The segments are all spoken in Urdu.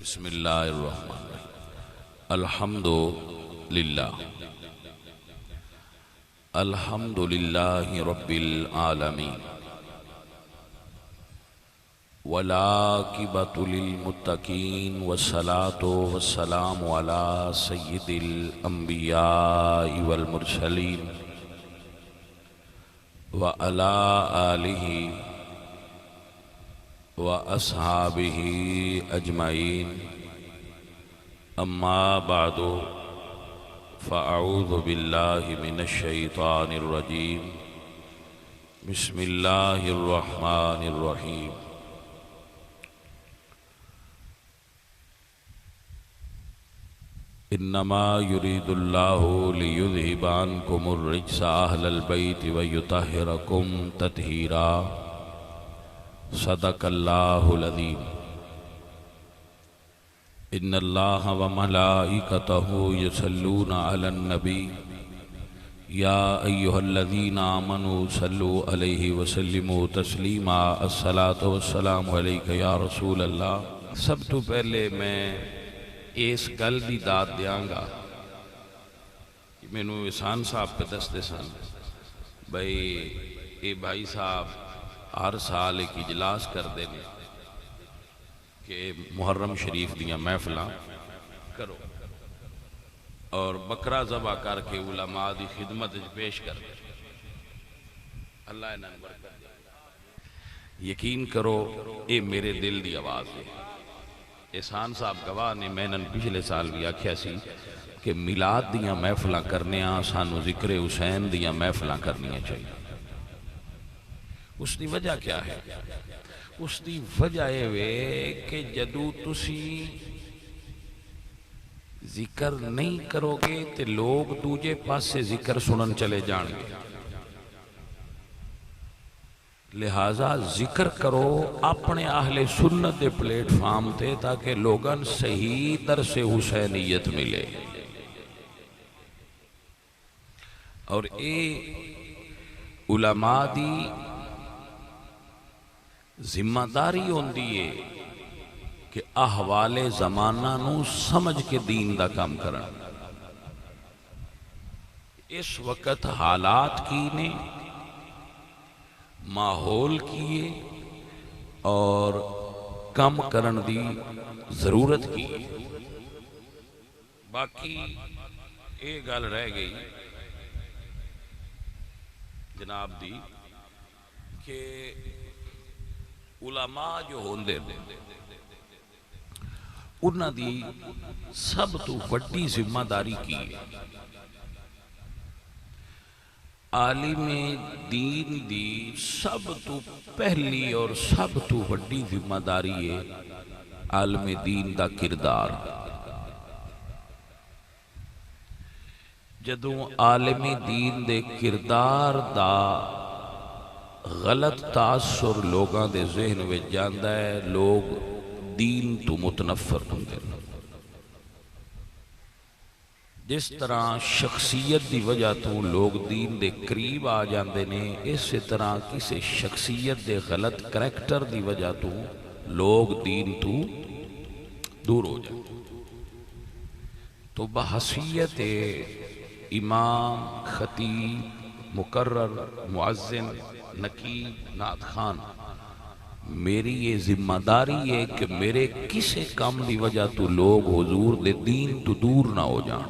بسم اللہ الرحمن الرحیم الحمد للہ الحمد للہ رب العالمین والعاقبۃ للمتقین والصلاة والسلام علی سید الانبیاء والمرسلین وعلی آلہ وَأَصْحَابِهِ أَجْمَعِينَ أَمَّا بَعْدُ فَأَعُوذُ بِاللَّهِ مِنَ الشَّيْطَانِ الرَّجِيمِ بسم اللہ الرحمن الرحیم انما يريد الله ليذهب عنكم الرجس أهل البيت ويطهركم تطهيرا صدق اللہ العظیم ان اللہ وملائکتہ یصلون علی النبی یا ایہا الذین آمنوا صلوا علیہ وسلموا تسلیما الصلاة والسلام علیک یا رسول اللہ۔ سب تو پہلے میں اس گل دی داد دیاں گا کہ میں نو احسان صاحب پہ دستے سن بھئی اے بھائی صاحب ہر سال ایک اجلاس کر دینے کہ محرم شریف دیاں محفلاں کرو اور بکرا ذبح کر کے علماء دی خدمت پیش کر دے۔ اللہ انہاں برکت دے۔ یقین کرو اے میرے دل دی آواز ہے۔ احسان صاحب گواہ نے میں نے پچھلے سال بھی آکھیا سی کہ میلاد دیاں محفلاں کرنیاں سانو ذکر حسین دیاں محفلاں کرنیاں چاہیے۔ اس دی وجہ کیا ہے؟ اس دی وجہ ہے کہ جدو تسی ذکر نہیں کرو گے تے لوگ دوجے پاس سے ذکر سنن چلے جان گے، لہٰذا ذکر کرو اپنے اہل سنت دے پلیٹ فارم تے تاکہ لوگن صحیح درس حسینیت ملے۔ اور اے علماء دی ذمہ داری ہوندی ہے کہ احوال زمانہ نو سمجھ کے دین دا کام کرن۔ اس وقت حالات کی نے ماحول کیے اور کم کرن دی ضرورت کی۔ باقی ایک گل رہ گئی جناب دی کہ علماء جو ہوندے انہاں دی سب تو وڈی ذمہ داری کی ہے۔ عالم دین دی سب تو پہلی اور سب تو وڈی ذمہ داری ہے عالم دین دا کردار۔ جدوں عالم دین دے کردار دا غلط تاثر لوگاں دے ذہن میں جاندا ہے، لوگ دین تو متنفر ہوندے۔ جس طرح شخصیت دی وجہ تو لوگ دین دے قریب آ جاندے نے، اسی طرح کسی شخصیت دے غلط کریکٹر دی وجہ تو لوگ دین تو دور ہو جاندے۔ تو بحیثیت امام، خطیب، مقرر، معزن، نقیب، نعت خان، میری یہ ذمہ داری ہے کہ میرے کسے کام دی وجہ تو لوگ حضور دے دین تو دور نہ ہو جان۔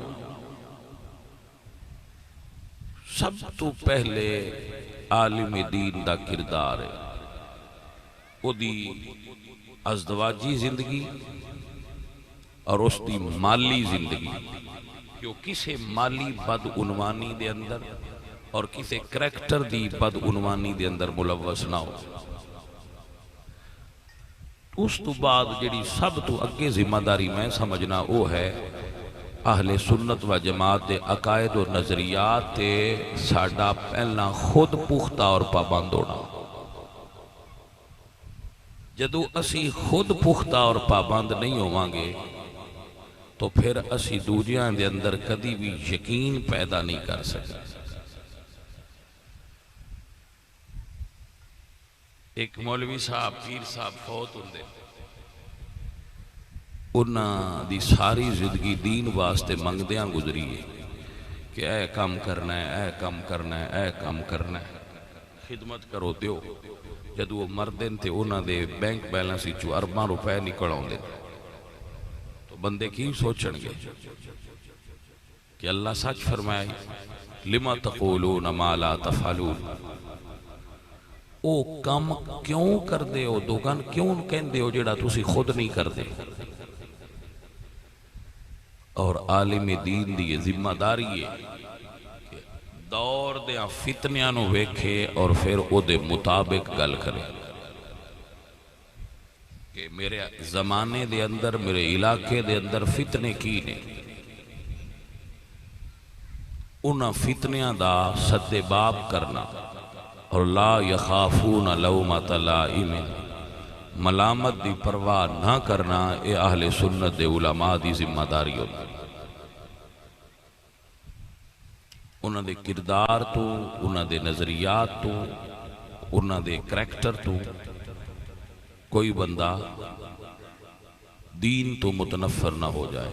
سب تو پہلے عالم دین دا کردار ہے او دی ازدواجی زندگی اور اس دی مالی زندگی، کہ کسے مالی بدعنوانی دے اندر اور کسے کریکٹر دی بدعنوانی دے اندر ملوث نہ ہو۔ اس تو بعد جڑی سب تو اگے ذمہ داری میں سمجھنا وہ ہے اہل سنت و جماعت دے عقائد و نظریات تے ساڈا پہلا خود پختہ اور پابند ہونا۔ جدو اسی خود پختہ اور پابند نہیں ہوواں گے تو پھر اسی دوجیاں دے اندر کدی بھی یقین پیدا نہیں کر سکتے۔ ایک مولوی صاحب پیر صاحب فوت ہوندے، انہاں دی ساری زندگی دین واسطے منگدیاں گزری ہے کہ اے کام کرنا ہے، اے کام کرنا ہے، اے کام کرنا ہے، خدمت کرو دیو۔ جد وہ مردن تھے انہاں دے بینک بیلنس وچوں ارباں روپے نکل آندے تو بندے کی سوچن گے کہ اللہ سچ فرمائے لما تقولون ما لا تفعلون، او کم کیوں کر دے ہو، دوگن کیوں کہن دے ہو جڑا تسی خود نہیں کر دے۔ اور عالم دین دی ذمہ داری ہے کہ دور دے فتنیاں نو ویکھے اور پھر او دے مطابق گل کرے کہ میرے زمانے دے اندر، میرے علاقے دے اندر فتنے کی نے، انہاں فتنیاں دا سد باب کرنا، اور لا یخافون لومۃ لائم، ملامت دی پرواہ نہ کرنا، اے اہل سنت دے علماء دی ذمہ داری ہوتی۔ انہاں دے کردار تو، انہاں دے نظریات تو، انہاں دے کریکٹر تو کوئی بندہ دین تو متنفر نہ ہو جائے،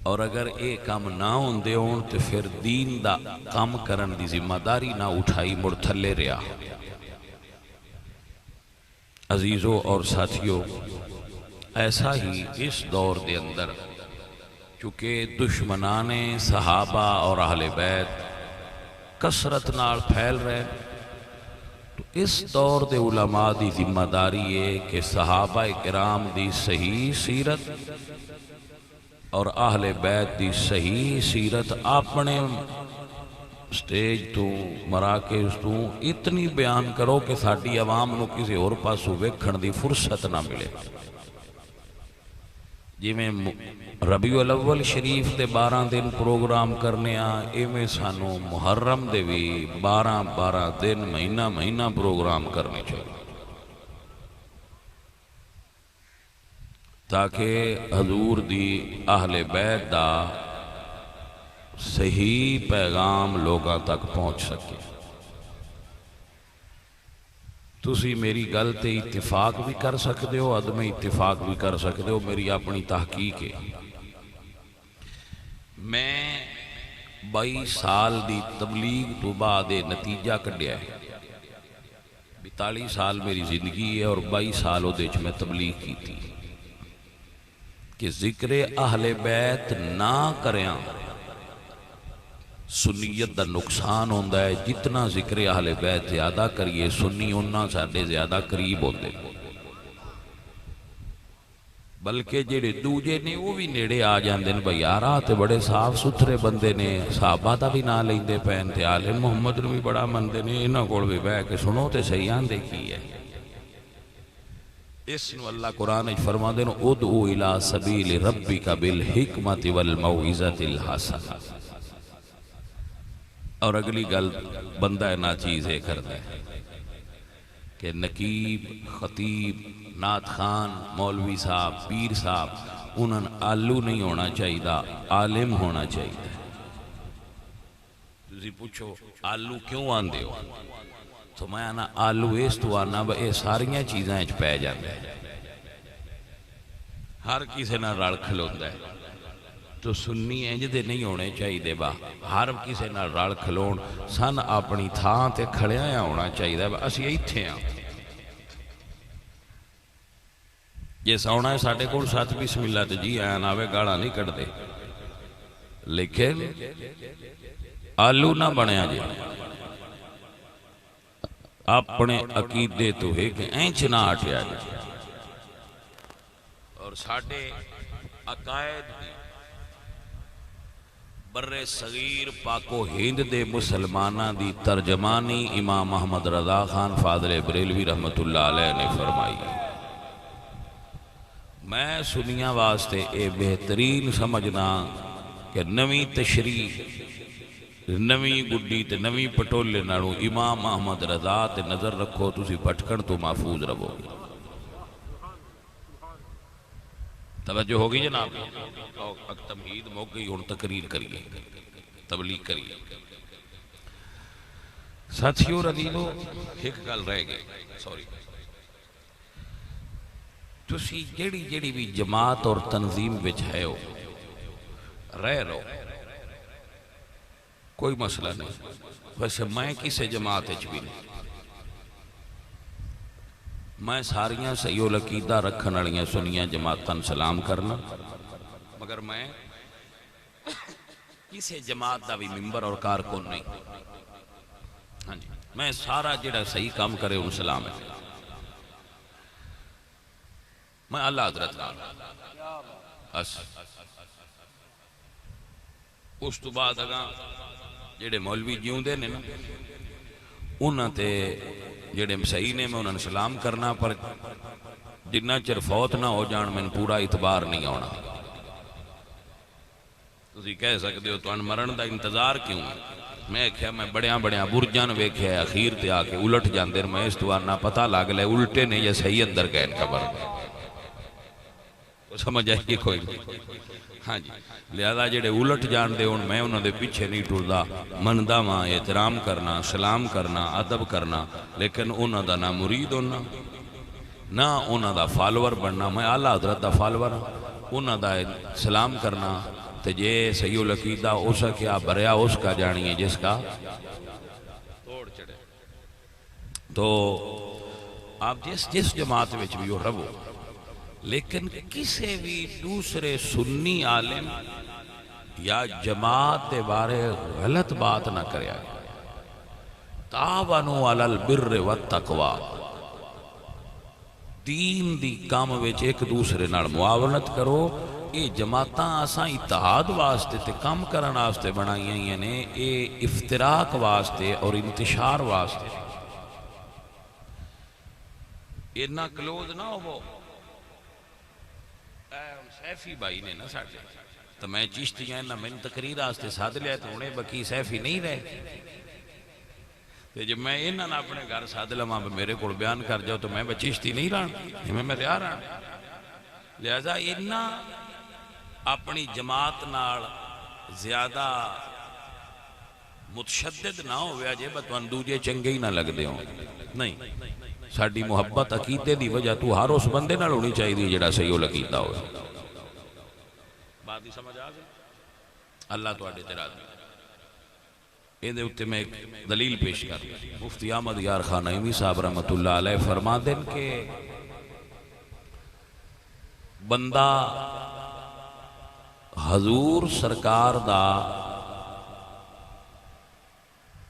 اور اگر اے کام نہ ہوندے ہون تو پھر دین دا کام کرن دی ذمہ داری نہ اٹھائی، مڑ تھلے رہا۔ عزیزو اور ساتھیو، ایسا ہی اس دور دے اندر چونکہ دشمنان صحابہ اور اہل بیت کثرت نال پھیل رہے، تو اس دور دے علماء دی ذمہ داری ہے کہ صحابہ کرام دی صحیح سیرت اور اہل بیت دی صحیح سیرت اپنے سٹیج تو، مراکز تو اتنی بیان کرو کہ ساڈی عوام نو کسی اور پاسوں ویکھن دی فرصت نہ ملے۔ جی میں ربیع الاول شریف دے 12 دن پروگرام کرنے ایویں سانو محرم دے بھی 12 دن مہینہ پروگرام کرنے چاہیے، تاکہ حضور دی اہل بیت دا صحیح پیغام لوگاں تک پہنچ سکے۔ تسی میری گل تے اتفاق بھی کر سکتے ہو، عدم اتفاق بھی کر سکتے ہو، میری اپنی تحقیق ہے۔ میں 22 سال دی تبلیغ تو بعد نتیجہ کڈیا ہے۔ 42 سال میری زندگی ہے اور 22 سال دے وچ میں تبلیغ کی تھی کہ ذکر اہل بیت نہ کریاں سنیت دا نقصان ہوندہ ہے۔ جتنا ذکر اہل بیت زیادہ کریے سنی انہاں ساڈے زیادہ قریب ہوندے، بلکہ جڑے دوجے نے وہ بھی نیڑے آ جاندے نے، بھئی یار آ تے بڑے صاف ستھرے بندے نے، صحابہ دا بھی نہ لیندے پین تے آل محمد نو بھی بڑا مندے نے، انہاں کول بھی بیٹھ کے سنو تے صحیح آندے کی ہے۔ اس نو اللہ قرآن وچ فرماندے نے ادعو الی سبیل ربک بالحکمۃ والموعظۃ الحسنہ۔ اور اگلی گل بندہ ناچیز ہے کرتا ہے کہ نقیب، خطیب، نعت خان، مولوی صاحب، پیر صاحب انہاں آلو نہیں ہونا چاہیے، عالم ہونا چاہیے۔ تسی پوچھو آلو کیوں آندے ہو تو میں آنا آلو اس تو آنا اے ساریاں چیزاں اچ پہ جاندے ہیں، ہر کسی نہ رل کھلوندا ہے۔ تو سنی انج دے نہیں ہونے چاہیے با، ہر کسی نہ رل کھلون، سن اپنی تھان تے کھڑیا ہونا چاہیے با، اسی ایتھے ہاں۔ یہ سونا ہے ساڈے کول سات بسم اللہ تے جی آیا ناوے گاڑا نہیں کٹ دے، لیکن آلو نہ بنیا جی، اپنے عقیدے تو ہے کہ اینچ نہ ہٹیا جی۔ اور ساڈے عقائد دی بر صغیر پاک و ہند دے مسلمانہ دی ترجمانی امام احمد رضا خان فاضل بریلوی رحمت اللہ علیہ نے فرمائی۔ میں سنیاں واسطے اے بہترین سمجھنا کہ نویں تشریح، نویں گڈی تے نویں پٹولے نالوں امام احمد رضا تے نظر رکھو، تسی بھٹکن تو محفوظ رہو گے۔ توجہ ہوگی جناب؟ تمہید موقعی ہن تقریر کریے، تبلیغ کریے۔ ساتھیو رضیلو ایک گل رہ گئی، سوری، تسی جیڑی جیڑی بھی جماعت اور تنظیم وچ ہے ہو رہ رہو، کوئی مسئلہ نہیں. ویسے میں کسے جماعت وچ بھی نہیں، میں ساریاں صحیح العقیدہ رکھن والیاں سنیاں جماعتاں سلام کرنا، مگر میں کسے جماعت دا بھی ممبر اور کارکن نہیں. ہاں جی، میں سارا جڑا صحیح کام کرے ان سلام ہے. میں اللہ حضرت بس اس تو بعد اگاں جڑے مولوی جیوں دے نے نا انہاں تے جڑے صحیح نے میں انہاں سلام کرنا، پر جنہ چر فوت نہ ہو جان میں پورا اعتبار نہیں آنا. تسی کہہ سکتے ہو تو مرن دا انتظار کیوں ہے؟ میں کہا میں بڑیاں بڑیاں برجاں ویکھیا ہے اخیر تے آ کے الٹ جاندے، میں اس تو نہ پتہ لگ لے الٹے نے یا صحیح اندر گئے خبر تو سمجھ آئی کوئی نہیں. ہاں جی، لہذا جڑے الٹ جان دے میں انہوں دے پیچھے نہیں ٹردا، مندا ماں احترام کرنا، سلام کرنا، ادب کرنا، لیکن انہوں دا نہ مرید ہونا نہ انہوں دا فالور بننا. میں اعلیٰ حضرت دا فالور انہوں دا سلام کرنا. تے جے صحیح العقیدہ ہو سکیا بریا اس کا جانیے جس کا توڑ چڑھے. تو آپ جس جماعت وچ بھی ہو رہو، لیکن کسی بھی دوسرے سنی عالم یا جماعت دے بارے غلط بات نہ کریا. تعاونوا علی البر والتقوی، دین دی کام وچ ایک دوسرے نال معاونت کرو. یہ جماعتاں اساں اتحاد واسطے تے کام کرن واسطے بنائیاں نے، یہ افتراق واسطے اور انتشار واسطے. اتنا کلوز نہ ہو. سیفی بھائی نے نا ساڑھے تو میں چشتیاں انہاں میں تقریر آستے ساتھ لیا تو انہیں بکی سیفی نہیں رہے. جب میں انہاں نے اپنے گھر ساتھ لما میرے کو بیان کر جاؤ تو میں چشتی نہیں رہا، میں تیار رہا. لہذا انہاں اپنی جماعت نال زیادہ متشدد نہ ہویا جے بتوان دوجے چنگے ہی نہ لگ دے ہوں. نہیں، ساڑھی محبت عقیدے دی وجہ تو ہر اس بندے نال ہونی چاہیے دی جڑا صحیح العقیدہ ہوئے. بات ہی سمجھ آ گئی؟ اللہ تو آڑے تیرا دی یہ دے اتے میں ایک دلیل پیش کر مفتی احمد یار خان نعیمی صاحب رحمت اللہ علیہ فرما دیں کہ بندہ حضور سرکار دا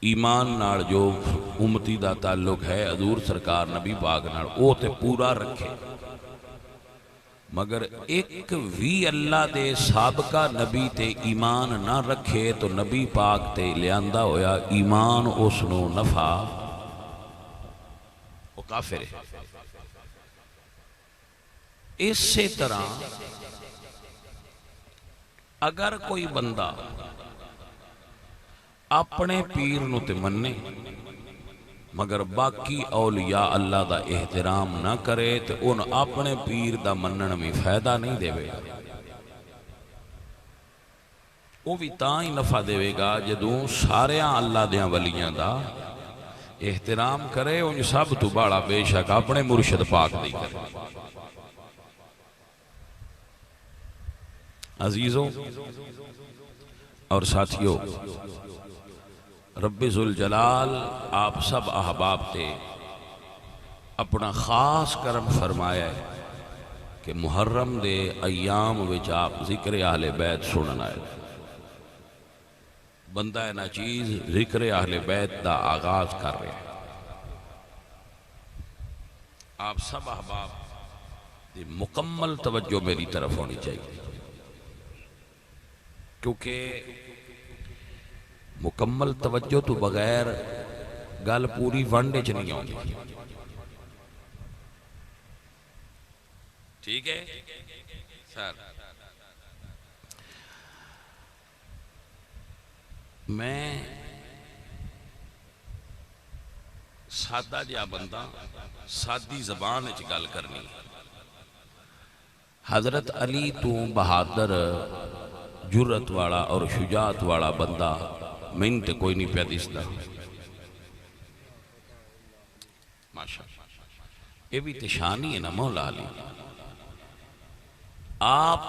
ایمان نال جو امتی دا تعلق ہے حضور سرکار نبی پاک نال او تے پورا رکھے، مگر ایک وی اللہ دے سابقہ نبی تے ایمان نہ رکھے تو نبی پاک تے لیاندہ ہویا ایمان اس نو نفع وہ کافر ہے. اسی طرح اگر کوئی بندہ اپنے پیر نو تے مننے مگر باقی اولیاء اللہ دا احترام نہ کرے تو ان اپنے پیر دا منن میں فائدہ نہیں دے گا. وہ بھی تاں ہی نفع دے گا جدوں ساریاں اللہ دیاں ولیاں دا احترام کرے، ان سب تو بڑا بے شک اپنے مرشد پاک دی کرے. عزیزوں اور ساتھیوں، رب ذوالجلال آپ سب احباب تے اپنا خاص کرم فرمایا ہے کہ محرم دے ایام وچ آپ ذکر اہل بیت سننا ہے. بندہ نا چیز ذکر اہل بیت دا آغاز کر رہے ہیں. آپ سب احباب دی مکمل توجہ میری طرف ہونی چاہیے، کیونکہ مکمل توجہ تو بغیر گل پوری ونڈے چ نہیں آؤں گی. ٹھیک ہے سر؟ میں سادہ جہا بندہ سادی زبان وچ گل کرنی. حضرت علی تو بہادر جرت والا اور شجاعت والا بندہ من تے کوئی نہیں پیا دسدا. ماشاءاللہ یہ بھی تشانی ہے نا مولا علی. آپ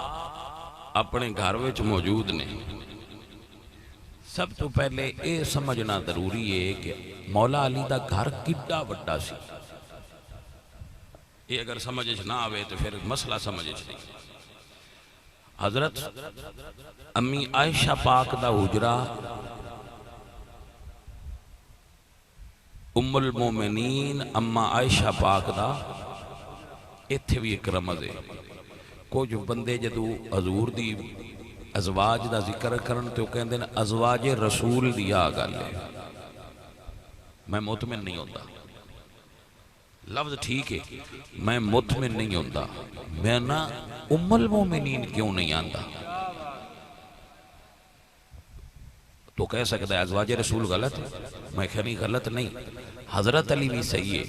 اپنے گھر وچ موجود نے، سب تو پہلے یہ سمجھنا ضروری ہے کہ مولا علی دا گھر کڈا وڈا سی. یہ اگر سمجھ نہ آوے تو پھر مسئلہ سمجھ نہیں. حضرت امی عائشہ پاک دا حجرہ ام المومنین اما عائشہ پاک دا اتھے بھی ایک رمز ہے. کچھ بندے جدو حضور دی ازواج دا ذکر کرن تو کہندے ہیں ازواج رسول دیا گل ہے. میں مطمئن نہیں ہوتا، لفظ ٹھیک ہے، میں مطمئن نہیں ہوتا. میں نا ام المومنین کیوں نہیں آندا؟ تو کہہ سکتا ہے ازواج رسول غلط ہے. میں کہہ نہیں غلط نہیں، حضرت علی بھی صحیح ہے،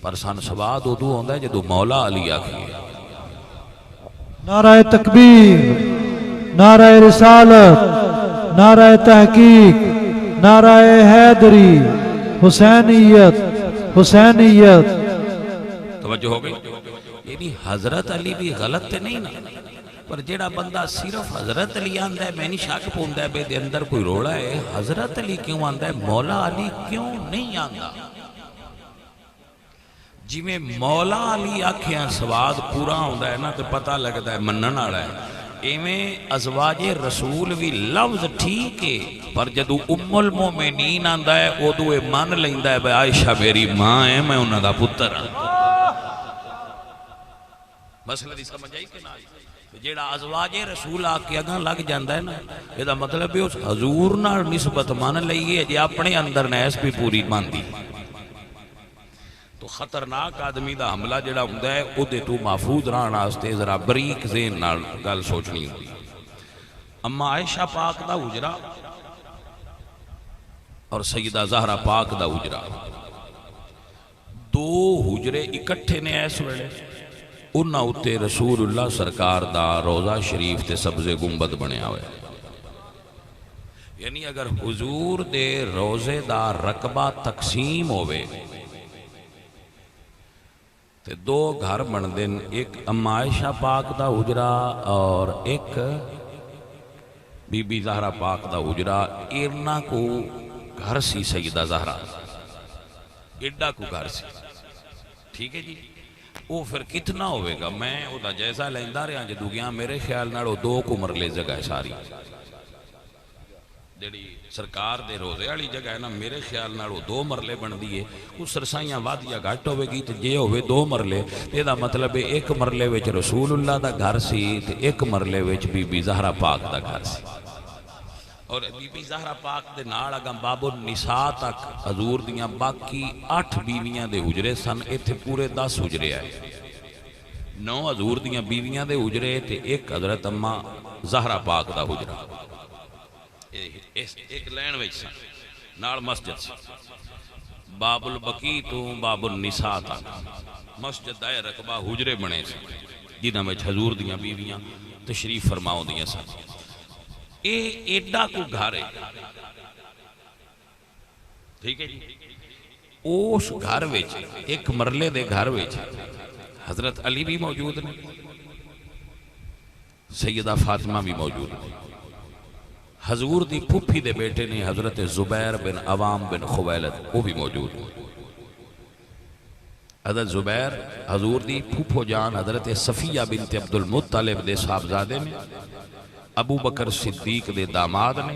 پر سان سواد ادو ہوندا ہے جدو مولا علی آکھیے. نعرہ تکبیر، نعرہ رسالت، نعرہ تحقیق، نعرہ حیدری، حسینیت، حسینیت. توجہ ہو گئی؟ یعنی حضرت علی بھی غلط تے نہیں نا، پر جیڑا بندہ صرف حضرت علی آندہ ہے میں نہیں شک پوندا ہے بے دے اندر کوئی روڑا ہے. حضرت علی کیوں آندہ ہے، مولا علی کیوں نہیں آندہ؟ جی میں مولا علی آکھیاں سواد پورا ہوندہ ہے نا تو پتہ لگتا ہے منن آڑا ہے. ایمیں ازواج رسول بھی لفظ ٹھیک ہے، پر جدو ام المومنین آندہ ہے ادو اے مان لیندہ ہے بے عائشہ میری ماں ہے، میں انہاں دا پتر ہوں. مسئلہ دی سمجھ آئی کہ نہ آئی؟ جیڑا ازواج رسول آکے اگاں لگ جاندہ ہے نا، یہ دا مطلب ہے اس حضور نال نسبت مان لئیے جی اپنے اندر نیس بھی پوری مان دی. تو خطرناک آدمی دا حملہ جڑا ہوندہ ہے او دے تو محفوظ رہنا آستے ذرا بریک ذہن نال گل سوچنی ہوئی. اما عائشہ پاک دا حجرہ اور سیدہ زہرہ پاک دا حجرہ، دو حجرے اکٹھے نے ایس ویلے. انہاں اتے رسول اللہ سرکار دا روضہ شریف تے سبز گنبد بنے آوے. یعنی اگر حضور دے روزے دا رقبہ تقسیم ہوئے تے دو گھر بن دن، ایک اما عائشہ پاک دا حجرہ اور ایک بی بی زہرہ پاک دا حجرہ. ایرنا کو گھر سی سیدہ زہرہ، ایڈا کو گھر سی. ٹھیک ہے جی، وہ پھر کتنا ہوئے گا؟ میں وہ دا جیسا لیندہ رہا جدو گیا میرے خیال ناڑو دو کو مرلے جگہ ہے ساری. جڑی سرکار دے روزے والی جگہ ہے نا میرے خیال ناڑو دو مرلے بن دیئے. اس سرسائیاں وادیا گھٹ ہوئے گی تو جے ہوئے دو مرلے. یہ دا مطلب ہے ایک مرلے وچ رسول اللہ دا گھر سی تو ایک مرلے وچ بی بی زہرہ پاک دا گھر سی. اور بی بی زہرہ پاک دے نال اگاں باب النساء تک حضور دیاں باقی 8 بیویاں دے حجرے سن. ایتھے پورے 10 حجرے آئے، 9 حضور دیاں بیویاں دے حجرے تے ایک حضرت اما زہرہ پاک دا حجرہ. ایک لین وچ سن نال مسجد سی. باب البقی تو باب النساء تک مسجد دائے رقبہ حجرے بنے سے جنہاں وچ حضور دیاں بیویاں تشریف فرماؤ دیاں سن. اے ایڈا کو گھر ہے. ٹھیک ہے جی، اس گھر وچ ایک مرلے دے گھر وچ حضرت علی بھی موجود نے، سیدہ فاطمہ بھی موجود نے. حضور دی پھپھی دے بیٹے نے حضرت زبیر بن عوام بن خویلد وہ بھی موجود نے. حضرت زبیر حضور دی پھپھو جان حضرت صفیہ بنت عبد المطلب دے صاحبزادے نے، ابو بکر صدیق دے داماد نے،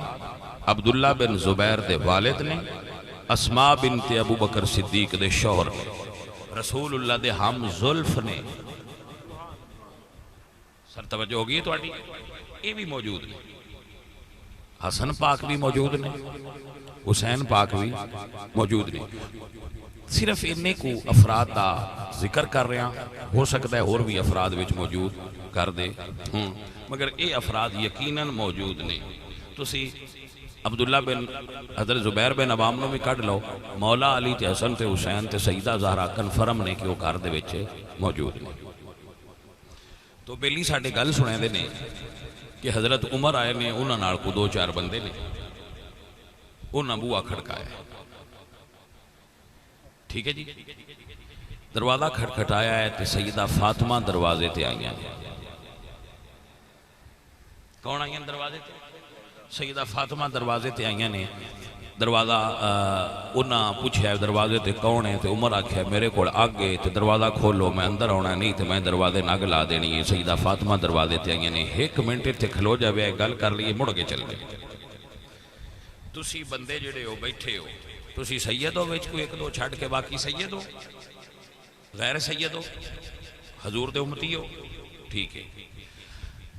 عبداللہ بن زبیر دے والد نے، اسماء بنت ابو بکر صدیق دے شوہر نے، رسول اللہ دے ہم زلف نے. سر توجہ ہوگی تو آٹی یہ بھی موجود نے. حسن پاک بھی موجود نے، حسین پاک بھی موجود نے. صرف انہیں کو افراد دا ذکر کر رہے ہیں، ہو سکتا ہے اور بھی افراد وچ موجود کر دے مگر اے افراد یقیناً موجود نے. تسی عبداللہ بن حضرت زبیر بن عوام نے بھی کڑ لو، مولا علی تے حسن تے حسین تے سیدہ زہرہ کنفرم نے کہ وہ گھر دے وچ موجود نے. تو بیلی ساڈے گل سنے دے نے کہ حضرت عمر آئے نے، انہاں نال کو 2-4 بندے نے، انہاں بوہا کھڑکایا. ٹھیک ہے جی، دروازہ کھٹکھٹایا ہے تے سیدہ فاطمہ دروازے تے آئیاں. کون آئی ہیں دروازے تے؟ سیدہ فاطمہ دروازے تے آئی نے. دروازہ انہاں پوچھا دروازے تے کون ہے؟ تے عمر آکھیا میرے کول آگے تے دروازہ کھولو میں اندر آنا نہیں تے میں دروازے نگ لا دینی ہے. سیدہ فاطمہ دروازے تے آئی نے. ایک منٹ تے کھلو جاوے گل کر لیے مڑ کے چل گئے. تسی بندے جڑے ہو بیٹھے ہو تسی سید ہو وچ کوئی ایک دو چھڑ کے باقی سید ہو غیر سید ہو حضور دے امتی ہو ٹھیک ہے.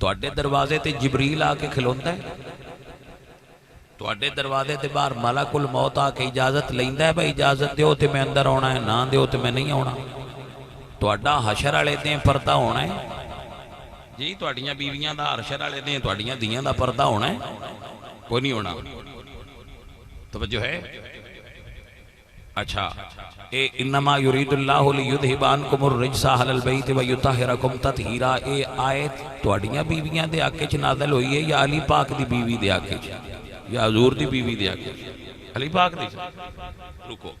تواڈے دروازے تے جبریل آ کے کھلوندا ہے. تواڈے دروازے تے باہر ملک الموت آ کے اجازت لیندا ہے بھائی اجازت دیو تے میں اندر آنا ہے نہ دیو تے میں نہیں آنا. تواڈا حشر والے دن پردہ ہونا ہے جی. تواڈیاں بیویاں دا حشر والے دن تواڈیاں دیاں دا پردہ ہونا ہے کوئی نہیں ہونا. توجہ ہے. اچھا اے انما یرید اللہ لیذھب عنکم الرجس اہل البیت ویطہرکم تطہیرا. اے آیت تواڈیاں بیویاں دے حق وچ نازل ہوئی ہے یا علی پاک دی بیوی دے حق وچ یا حضور دی بیوی دے حق وچ؟ علی پاک دی. رکو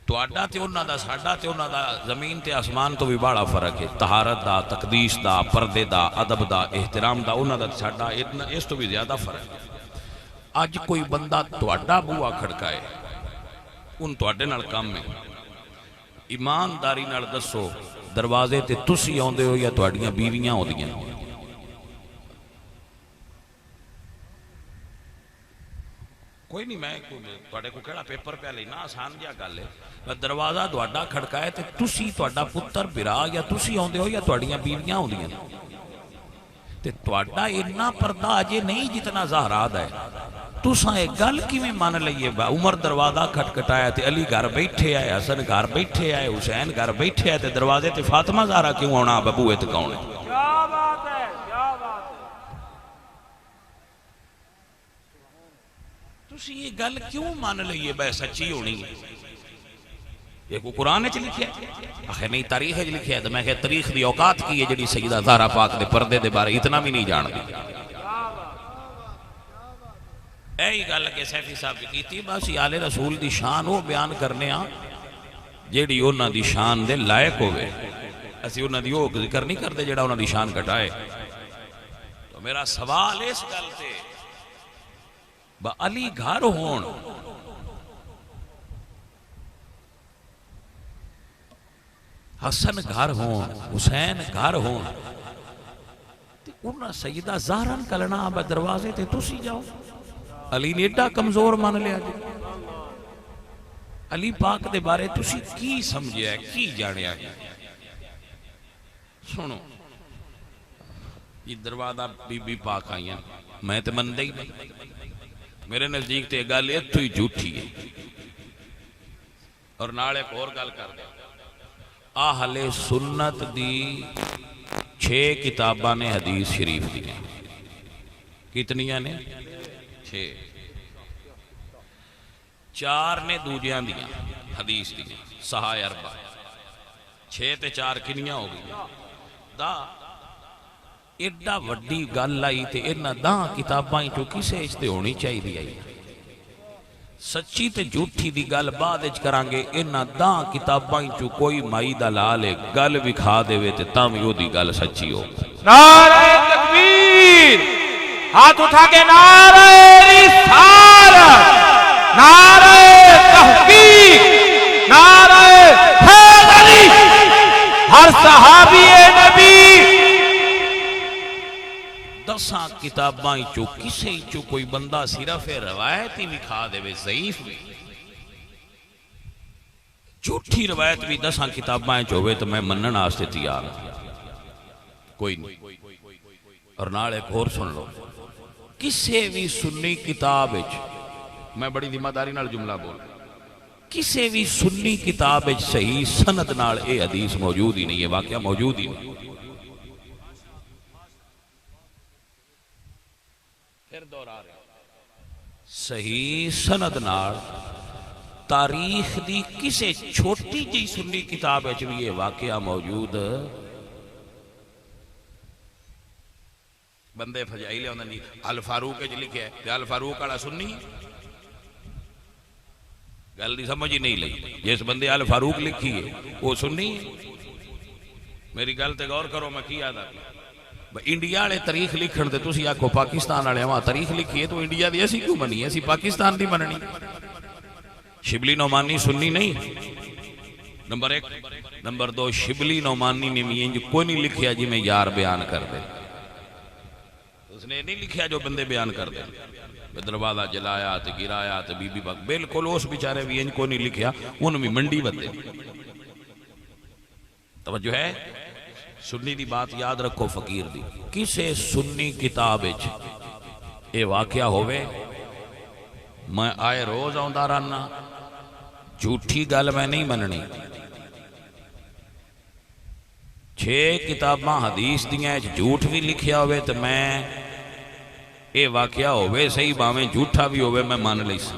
تواڈا تے انہاں دا ساڈا تے انہاں دا زمین تے آسمان تو بھی بڑا فرق ہے. طہارت دا تقدیس دا پردے دا ادب دا احترام دا انہاں دا ساڈا اس تو بھی زیادہ فرق ہے. اج کوئی بندہ تواڈا بوہا کھڑکائے ان تواڈے نال کام ہے. ایمانداری نال دسو دروازے تے تسی آندے ہو یا تواڈیاں بیویاں آندیاں؟ کوئی نہیں میں تواڈے کو کیڑا پیپر پہ لینا آسان جہا گل ہے. دروازہ تواڈا کھڑکائے تے تسی تواڈا پتر برا یا تسی آندے ہو یا تواڈیاں بیویاں آندیاں تے تواڈا اتنا پردہ اجے نہیں جتنا زہرا دا ہے. تساں ایک گل کیویں مان لئیے عمر دروازہ کھٹکھٹایا تے علی گھر بیٹھے آئے حسن گھر بیٹھے آئے حسین گھر بیٹھے آئے تے دروازے تے فاطمہ زہرا کیوں آنا ببوئے تے کون ہے؟ کیا بات ہے کیا بات ہے. تسی یہ گل کیوں مان لئیے بے سچی ہونی ہے؟ یہ کو قرآن چ لکھیا ہے آخر نہیں تاریخ چ لکھیا ہے تو میں کہ تاریخ دی اوقات کی ہے جڑی سیدہ زہرا پاک دے پردے دے بارے اتنا بھی نہیں جان دی. ایہی گل کہ سیفی صاحب کی تھی بس آل رسول دی شان وہ بیان کرنے ہاں جیڑی انہاں دی شان دے لائق ہوئے. اسی انہاں دی وہ ذکر نہیں کرتے جیڑا انہاں دی شان گھٹائے. تو میرا سوال اس گل تے با علی گھر ہون حسن گھر ہون حسین گھر ہون انہاں سیدہ زہرا کلنا با دروازے تے تسی جاؤ. علی نے ایڈا کمزور مان لیا جی. علی پاک دے بارے تسی کی سمجھے ہے کی جانے آگے؟ سنو یہ دروازہ بی بی پاک آئی ہیں میں تے مندے ہی نہیں. میرے نزدیک تے گل اتھو ہی جھوٹھی ہے. اور نال ایک اور گل کر دیں اہل سنت دی 6 کتاباں نے حدیث شریف دی ہیں. کتنیاں نے؟ 6. 4 نے دوجیاں دیاں حدیث دیاں صحاح اربع. 6 تے 4 کنیاں ہو گئی دا ایڈا وڈی گل آئی تے انہاں داں کتاباں چوں کسے اچ تے ہونی چاہیے آئی. سچی تے جھوٹھی دی گل بعد اچ کرانگے. انہاں داں کتاباں چوں کوئی مائی دا لالے گل وکھا دے وے تے تاں وی او دی گل سچی ہو. نعرہ تکبیر ہاتھ اٹھا کے نعرہ رسالت نعرہ تحقیق نعرہ حیدری. ہر صحابی نبی 10 کتاباں چو کسے چو کوئی بندہ صرف روایت ہی وکھا دے وے ضعیف بھی جھوٹھی روایت بھی 10 کتاباں چو ہوئے تو میں منن آستے تیار کوئی نہیں. اور نال ایک اور سن لو کسے بھی سنی کتاب میں بڑی ذمہ داری نال جملہ بول کسے بھی سنی کتاب صحیح سند نال اے حدیث موجود ہی نہیں ہے. واقعہ موجود ہی نہیں. پھر دورا رہے صحیح سند نال تاریخ دی کسے چھوٹی جی سنی کتاب بھی یہ واقعہ موجود. بندے فجائی لے ہوندے نہیں الفاروق جو لکھے ہے الفاروق والا سنی گل دی سمجھ ہی نہیں لئی. جس بندے الفاروق لکھی ہے وہ سنی ہے. میری گل تے غور کرو میں کی یاد آ انڈیا والے تاریخ لکھن تے تسی آکھو پاکستان والے وہاں تاریخ لکھی ہے تو انڈیا دی اسی کیوں بنی ہے؟ اسی پاکستان دی بننی۔ شبلی نعمانی سنی نہیں، نمبر 1۔ نمبر 2، شبلی نعمانی نے بھی انج کوئی نہیں لکھیا جی میں یار بیان کر دے، اس نے نہیں لکھیا جو بندے بیان کر دے، دروازہ جلایا تے گرایا تے بی بی باک، بالکل اس بیچارے بھی انج کوئی نہیں لکھیا، انہوں بھی منڈی بدے۔ توجہ ہے؟ سنی دی بات یاد رکھو فقیر دی، کسے سنی کتاب وچ اے واقعہ ہوئے میں آئے روز آؤندا رہنا، جھوٹھی گل میں نہیں مننی۔ 6 کتاباں حدیث دیاں جھوٹ بھی لکھیا ہوئے تو میں اے واقعہ ہوئے صحیح باویں جھوٹا بھی ہوئے میں مان لئی سی۔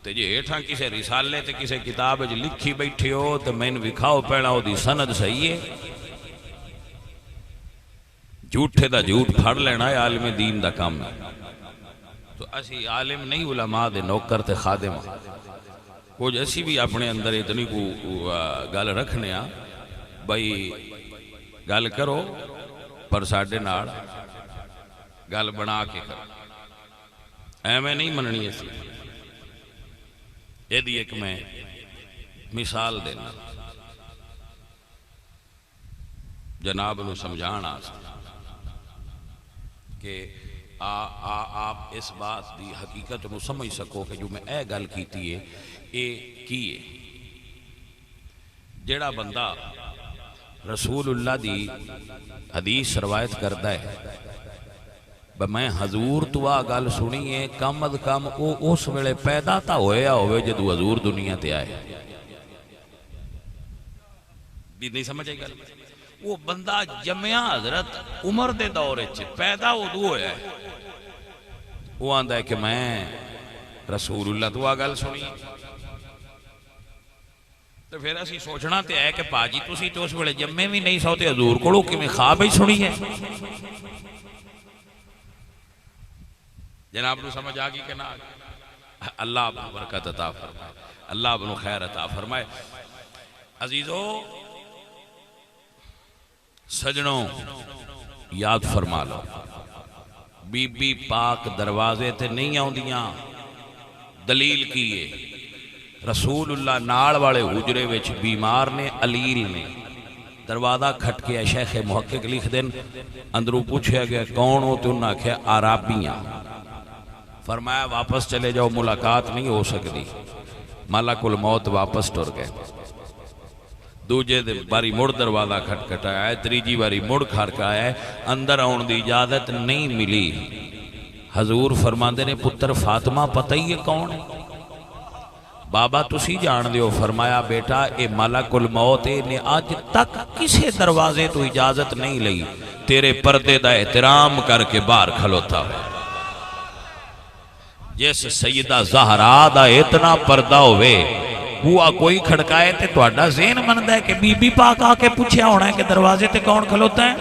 تے جے ہیٹھاں کسے رسالے تے کسے کتاب وچ لکھی بیٹھے ہو تو میں وکھاؤ پہلا او دی سند صحیح ہے۔ جھوٹے دا جھوٹ پھڑ لینا ہے عالم دین دا کام ہے۔ تو اسی عالم نہیں، علماء دے نوکر تے خادم، کچھ اسی بھی اپنے اندر اتنی کو گل رکھنے آ بھائی گل کرو پر ساڈے نال گل بنا کے کرو، ایویں نہیں مننی اسی۔ یہ دی ایک میں مثال دینا جناب نو سمجھانا کہ آپ اس بات دی حقیقت نو سمجھ سکو کہ جو میں اے گل کیتی ہے اے کی ہے۔ جیڑا بندہ رسول اللہ دی حدیث روایت کرتا ہے میں حضور تو آ گل سنی ہے، کم از کم او اس ویلے پیدا تا ہویا ہوئے جدو حضور دنیا تے آئے۔ بھی نہیں سمجھے گل؟ وہ بندہ جمعہ حضرت عمر دے دور وچ پیدا ادو ہویا ہے، وہ آندا ہے کہ میں رسول اللہ تو آ گل سنی۔ تو پھر اسی سوچنا تے ہے کہ پاجی تسی تو اس ویلے جمعے بھی نہیں سو تے حضور کولوں کیویں خواب ہی سنی ہے؟ جناب نو سمجھ آگی کہ نہ آگی؟ اللہ آپ کو برکت عطا فرمائے، اللہ آپ کو خیر عطا فرمائے۔ عزیزو سجنوں یاد فرما لو، بی بی پاک دروازے تے نہیں آؤندیاں، دلیل کیے رسول اللہ نال والے حجرے وچ بیمار نے، علیل نے، دروازہ کھٹ کے شیخ محقق لکھ دین، اندروں پوچھا گیا کون ہو تو انہاں کہا عرابیاں، فرمایا واپس چلے جاؤ ملاقات نہیں ہو سکتی، ملک الموت واپس ٹر گئے۔ دوجے دن باری مڑ دروازہ کھٹکھٹایا ہے، تریجی باری مڑ کھڑکایا ہے، اندر آن دی اجازت نہیں ملی۔ حضور فرماندے نے پتر فاطمہ پتہ ہی ہے کون ہے؟ بابا تسی جان دیو۔ فرمایا بیٹا اے ملک الموت نے آج تک کسے دروازے تو اجازت نہیں لئی، تیرے پردے دا احترام کر کے باہر کھلوتا ہے۔ جس سیدہ زہرا دا اتنا پردہ ہوئے ہوا کوئی کھڑکائے تے تو اڈا ذہن مند ہے کہ بی بی پاک آ کے پوچھیا ہونا ہے کہ دروازے تے کون کھلوتا ہے؟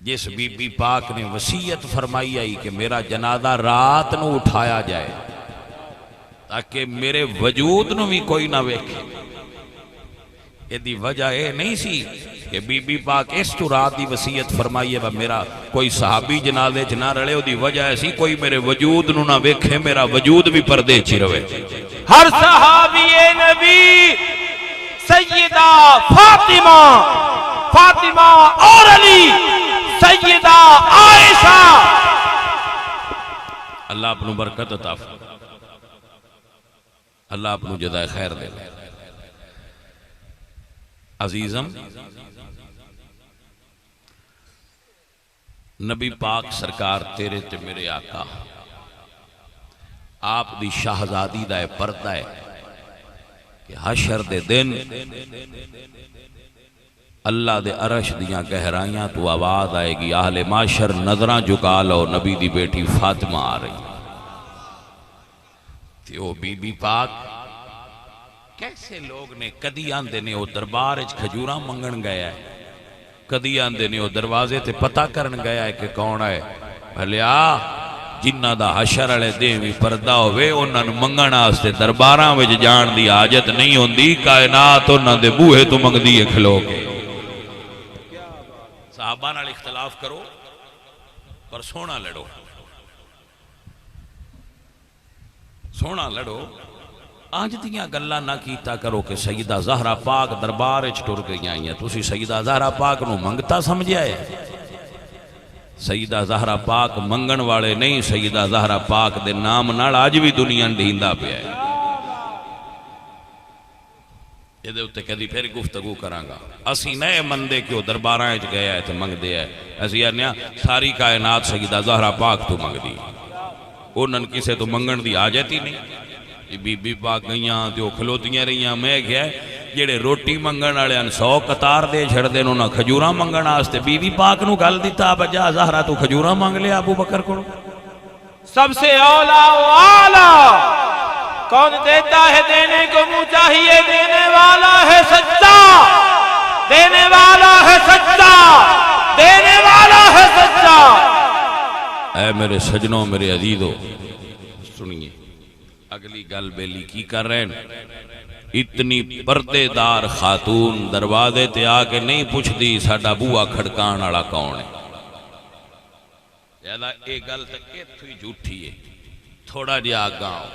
جس بی بی پاک نے وصیت فرمائی آئی کہ میرا جنازہ رات نو اٹھایا جائے تاکہ میرے وجود نو بھی کوئی نہ ویکھے۔ یہ دی وجہ یہ نہیں سی کہ بی بی پاک اس تو رات دی وصیت فرمائی ہے میرا کوئی صحابی جنازے چ نہ رلے، دی وجہ ایسی کوئی میرے وجود نو نہ ویکھے، میرا وجود بھی پردے چ رہے۔ ہر صحابی نبی سیدہ فاطمہ، فاطمہ اور علی، سیدہ عائشہ، اللہ اپنو برکت عطا فرمائے، اللہ اپنو جزائے خیر دے۔ عزیزم نبی پاک سرکار تیرے تے میرے آقا آپ دی شہزادی دا پردہ ہے کہ حشر دے دن اللہ دے عرش دیاں گہرائیاں تو آواز آئے گی اہل معاشر نظراں جھکا لو نبی دی بیٹی فاطمہ آ رہی۔ تے او بی بی پاک کیسے لوگ نے کدی آندے نے وہ دربار اچ کھجوراں منگن گیا ہے، کدی آندے نے وہ دروازے تے پتہ کرن گیا ہے کہ کون ہے، بھلیا جنہ دا حشر والے دن بھی پردہ ہوئے انہاں نوں منگن واسطے درباراں وچ جان دی حاجت نہیں ہوندی، کائنات انہاں دے بوہے تو منگدی ہے کھلو کے۔ صحابہ نال اختلاف کرو پر سونا لڑو، سونا لڑو۔ آج دیاں گلاں نہ کیتا کرو کہ سیدہ زہرا پاک دربار وچ ٹر گئیاں ہیں، تسی سیدہ زہرا پاک نو منگتا سمجھیا ہے؟ سیدہ زہرا پاک منگن والے نہیں، سیدہ زہرا پاک دے نام نال آج بھی دنیا ڈھیندا پیا ہے۔ یہ دے اتے کدی پھر گفتگو کراں گا۔ اسی نئے مندے کیوں درباراں وچ گیا ہے تے منگ دے ہے، اسی آنیا ساری کائنات سیدہ زہرا پاک تو منگ دی، انہاں کسے تو منگن دی حاجت ہی نہیں۔ بی بی پاک گئیاں تے کھلوتیاں رہیاں، میں کیا جڑے روٹی منگن والے 100 قطار دے چھڑ دے انہاں کھجوراں منگن واسطے بی بی پاک نو گل دیتا بجا زہرا تو کھجوراں مانگ لیا ابو بکر کو۔ سب سے اولا و اعلیٰ کون دیتا ہے دینے کو منہ چاہیے، دینے والا ہے سچا، دینے والا ہے سچا، دینے والا ہے سچا۔ اے میرے سجنوں، میرے عزیزو، سنیے اگلی گل بیلی کی کر رہے ہیں۔ اتنی پردے دار خاتون دروازے تے آکے نہیں پوچھ دی ساڈا بوا کھڑکان والا کون ہے۔ یادا اے گل تک ایتھوئی جھوٹھی ہے، تھوڑا جہا گاؤں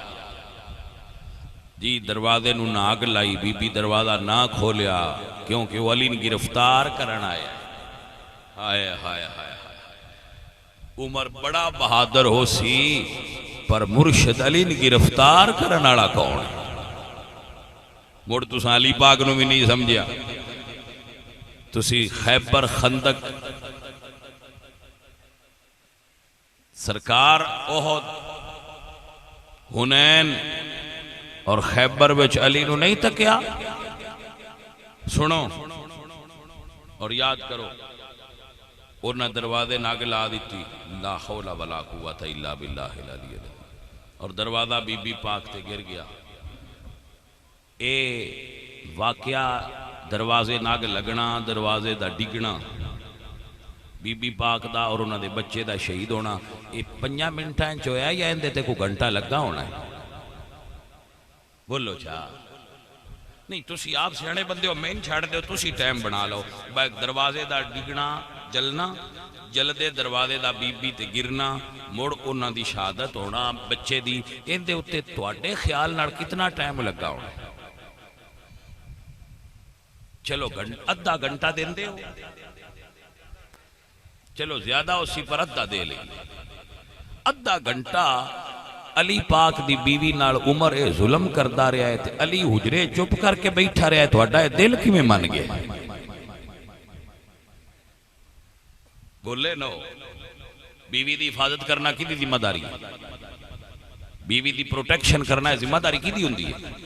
جی دروازے نو ناگ لائی، بی بی دروازہ نہ کھولیا کیونکہ وہ علی نے گرفتار کرنا آیا۔ ہائے ہائے ہائے ہائے، عمر بڑا بہادر ہو سی پر مرشد علی نے گرفتار کرنا والا کون ہے؟ مڑ تساں علی پاک نو بھی نہیں سمجھیا، تسی خیبر خندق سرکار احد حنین اور خیبر وچ علی نو نہیں تکیا؟ سنو اور یاد کرو، انہاں دروازے ناگ لا دیتی، لا حول ولا قوت الا باللہ العلی العظیم، اور دروازہ بی بی پاک تے گر گیا۔ اے واقعہ دروازے ناگ لگنا، دروازے دا ڈگنا، بی بی پاک دا اور انہاں دے بچے دا شہید ہونا، یہ 5 منٹاں وچ ہویا یا اندے تے کوئی گھنٹہ لگا ہونا ہے؟ بولو چاہ نہیں، تسی آپ سیانے بندے ہو، میں چھاڑ دے ہو، تسی ٹائم بنا لو۔ دروازے دا ڈگنا جلنا، جلدے دروازے دا بی بی تے گرنا، مڑ انہاں دی شہادت ہونا بچے دی، اندے اتے تواڈے خیال نال کتنا ٹائم لگا ہونا؟ چلو ادھا گھنٹہ دین دے ہو، چلو زیادہ اسی پر ادھا دے لیں، ادھا گھنٹہ علی پاک دی بیوی نال عمر اے ظلم کردہ رہا ہے تے علی حجرے چپ کر کے بیٹھا رہا ہے، تواڈا اے دل کی میں من گیا؟ بولے نو، بیوی دی حفاظت کرنا کی دی ذمہ داری، بیوی دی پروٹیکشن کرنا ہے ذمہ داری کی دی ہوندی ہے؟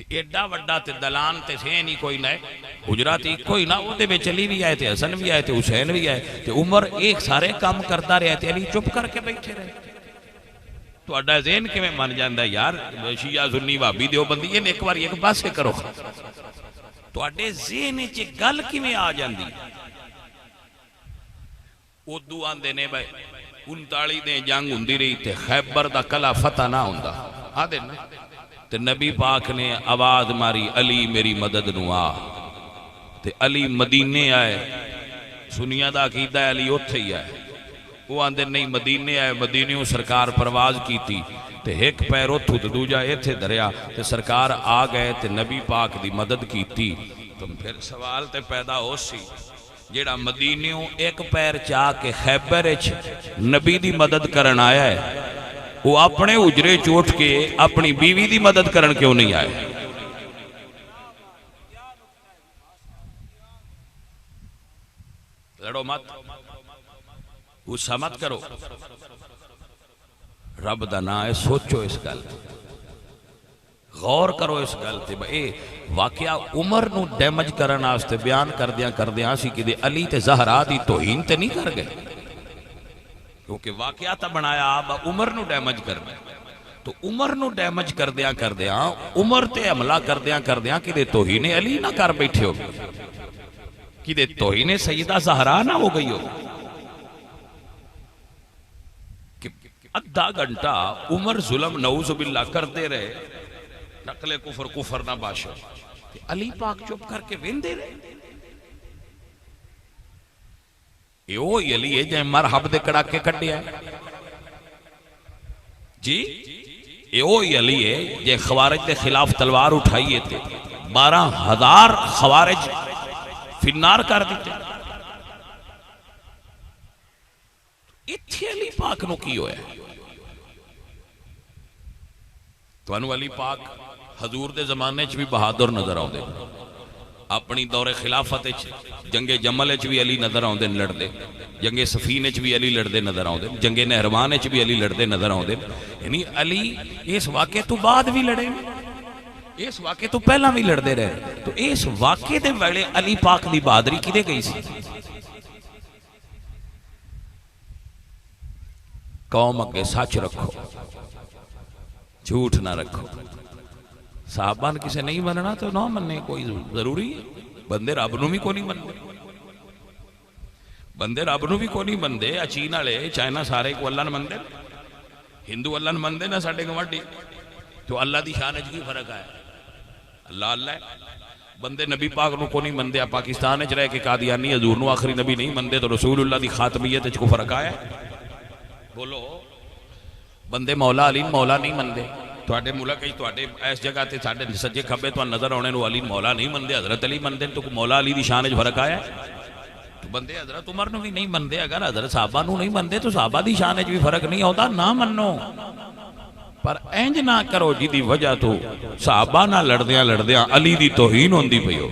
ایڈا وڈا تے دلان تے سینی کوئی نہ ہے، حجرات ایک کوئی نہ، وہ دے بے چلی بھی آئے تھے، حسن بھی آئے تھے، حسین بھی آئے تھے، عمر ایک سارے کام کرتا رہے تھے، علی چپ کر کے بیٹھے رہے۔ تو اڈا ذہن کے میں مان جاندہ یار شیعہ سنی وابی دیو بندی، یہ ایک بار ایک بات سے کرو، تو اڈے ذہن چے گل کی میں آ جاندی۔ ادو آندے نے بھائی 39 دے جنگ ہوندی رہی تے خیبر دا کلا فتح نہ ہوندا، آدھے نا تے نبی پاک نے آواز ماری علی میری مدد نو آ، تے علی مدینے آئے، سنیا دا عقیدہ ہے علی اتھے ہی آئے، وہ آندے نہیں مدینے آئے، مدینیوں سرکار پرواز کی تھی تے ایک پیر اتھو تے دوجا ایتھے دریا تے سرکار آ گئے تے نبی پاک دی مدد کی تھی۔ تو پھر سوال تے پیدا ہو سی، جیڑا مدینیوں ایک پیر چاہ کے خیبر اچھ نبی دی مدد کرن آیا ہے، وہ اپنے اجرے چوٹ کے اپنی بیوی دی مدد کرن کیوں نہیں آئے؟ لڑو مت، غصہ مت کرو، رب دا نام ہے، سوچو اس گل، غور کرو اس گل تے۔ اے واقعہ عمر نو ڈیمج کرن واسطے بیان کردیاں سی کہ علی تے زہرا دی توہین تے نہیں کر گئے، کیونکہ واقعہ تا بنایا آپ عمر نو ڈیمج کرنا، تو عمر نو ڈیمج کردیاں عمر تے حملہ کردیاں کہ توہین علی نہ کر بیٹھے ہو، کہ توہین سیدہ زہرا نہ ہو گئی ہو۔ ادھا گھنٹہ عمر ظلم نعوذ باللہ کرتے رہے، نقل کفر نہ باشو، علی پاک چپ کر کے ویندے رہے. یہ وہی علی ہے جائیں مرحب دے کڑاکے کڈیا ہے جی. یہ وہی علی ہے جائیں خوارج دے خلاف تلوار اٹھائیے تھے، 12,000 خوارج فنار کر دیتے. اتھے علی پاک نو کی ہویا ہے؟ تو انو علی پاک حضور دے زمانے چ بھی بہادر نظر آؤں دے، اپنی دور خلافت جنگ جمل چ بھی علی نظر آؤں دے لڑ دے، جنگ سفین چ بھی علی لڑ دے نظر آؤں دے، جنگ نہروان چ بھی علی لڑ دے نظر آؤں دے. یعنی علی اس واقعے تو بعد بھی لڑے، اس واقعے تو پہلا بھی لڑ دے رہے. تو اس واقعے دے ویلے علی پاک دی بہادری کدے گئی سی؟ قوم اگے سچ رکھو، جھوٹ نہ رکھو. صحابہ نے کسے نہیں مننا تو نہ مننے کوئی ضروری ہے. بندے رب نو بھی کو نہیں مننے، بندے رب نو بھی کو نہیں مندے. چین والے چائنا سارے کو اللہ نے مندے، ہندو اللہ نے مندے نہ ساڈے گواڈی. تو اللہ دی شان وچ کی فرق ہے؟ اللہ اللہ ہے. بندے نبی پاک نو کو نہیں مندے. پاکستان وچ رہ کے قادیانی حضور نو آخری نبی نہیں مندے تو رسول اللہ دی خاتمیت وچ کو فرق آیا؟ بولو. بندے مولا علی مولا نہیں مندے. تواڈے ملک تواڈے اس جگہ تے ساڈے سجے کھبے تو نظر آنے نو علی مولا نہیں مندے، حضرت علی مندے. تو مولا علی دی شان وچ فرق آیا؟ تو بندے حضرت عمر نو بھی نہیں مندے. اگر حضرت صحابہ نو نہیں مندے تو صحابہ دی شان وچ بھی فرق نہیں ہوتا. نہ منو، پر انج نہ کرو جی دی وجہ تو صحابہ نہ لڑدیاں لڑدیاں علی دی توہین ہوندی پئی ہو.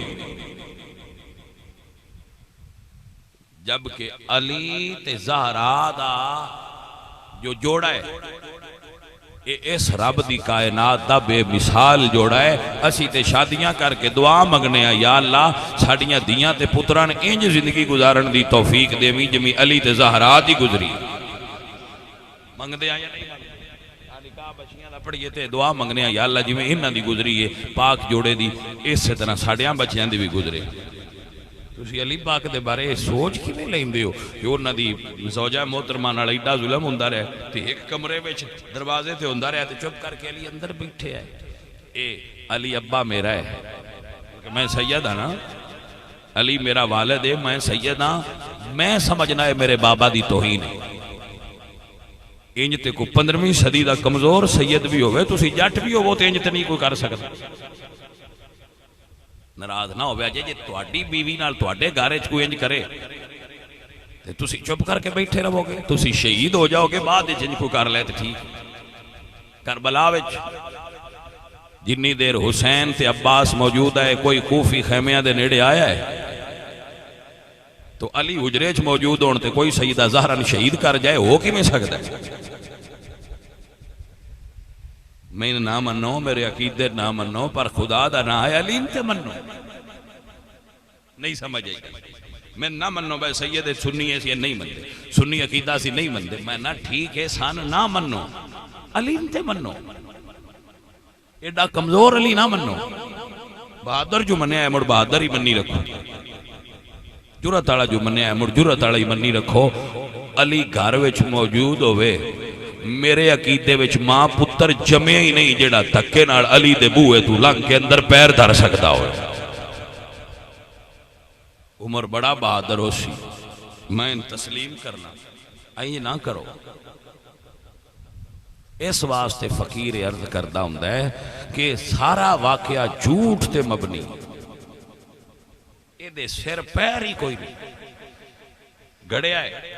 جبکہ علی تے زہرا دا جو جوڑا ہے اس رب دی کائنات دا بے مثال جوڑا ہے. اسی تے شادیاں کر کے دعا منگنے ہیں، یا اللہ ساڈیاں دیاں تے پتران انج زندگی گزارن دی توفیق دیویں جمی علی تے زہرا دی گزری. منگدے ہیں یا نہیں منگدے؟ نکاح بچیاں دا پڑھیے تے دعا منگنے ہیں، یا اللہ جی میں انہاں دی گزری ہے پاک جوڑے دی، اس طرح ساڈیاں بچیاں دی بھی گزرے. تسی علی پاک دے بارے سوچ کیویں لیندے ہو کہ انہاں دی زوجہ محترمہ نال ایڈا ظلم ہوندا رہے تے ایک کمرے وچ دروازے تے ہوندا رہے تے چپ کر کے علی اندر بیٹھے ہے. اے علی ابا میرا ہے کہ میں سید ہاں نا، علی میرا والد ہے، میں سید ہاں. میں سمجھنا ہے میرے بابا دی توہین ہے. انج تے کو 15ویں صدی دا کمزور سید بھی ہوئے، تسی جٹ بھی ہوو تے انج تے نہیں کوئی کر سکتا. ناراض نہ ہوئے جے تواڈی بیوی نال تواڈے گھر وچ کوئی انج کرے تے تسی چپ کر کے بیٹھے رہو گے، تسی شہید ہو جاؤ گے. بعد وچ انج کو کر لے تے ٹھیک. کربلا وچ جنی دیر حسین تے عباس موجود ہے، کوئی کوفی خیمیاں دے نیڑے آیا ہے تو علی حجرے وچ موجود ہون تے کوئی سیدہ زہرا نے شہید کر جائے، ہو کیویں سکدا ہے؟ میں نہ منو، میرے عقیدے نہ منو، پر خدا دا نہ ہے علیم تے منو. نہیں سمجھ آئی؟ میں نہ منو بھائی سید سنی ہے سی نہیں مندے، سنی عقیدہ سی نہیں مندے. میں نہ ٹھیک ہے سان نہ منو، علیم تے منو. ایڈا کمزور علی نہ منو. بہادر جو منیا ہے مڑ بہادر ہی منی رکھو. جرت والا جو منیا ہے مڑ جرت والا ہی منی رکھو. علی گھر وچ موجود ہوئے، میرے عقیدے وچ ماں پتر جمے ہی نہیں جیڑا دھکے نال علی دے بوئے تو لنگ کے اندر پیر دھر سکتا ہوئے. عمر بڑا بہادر ہو سی، میں تسلیم کرنا آئیے نہ کرو. اس واسطے فقیر عرض کردہ ہوں ہے کہ سارا واقعہ جھوٹ تے مبنی، یہ دے سر پیر ہی کوئی نہیں. گھڑیا ہے،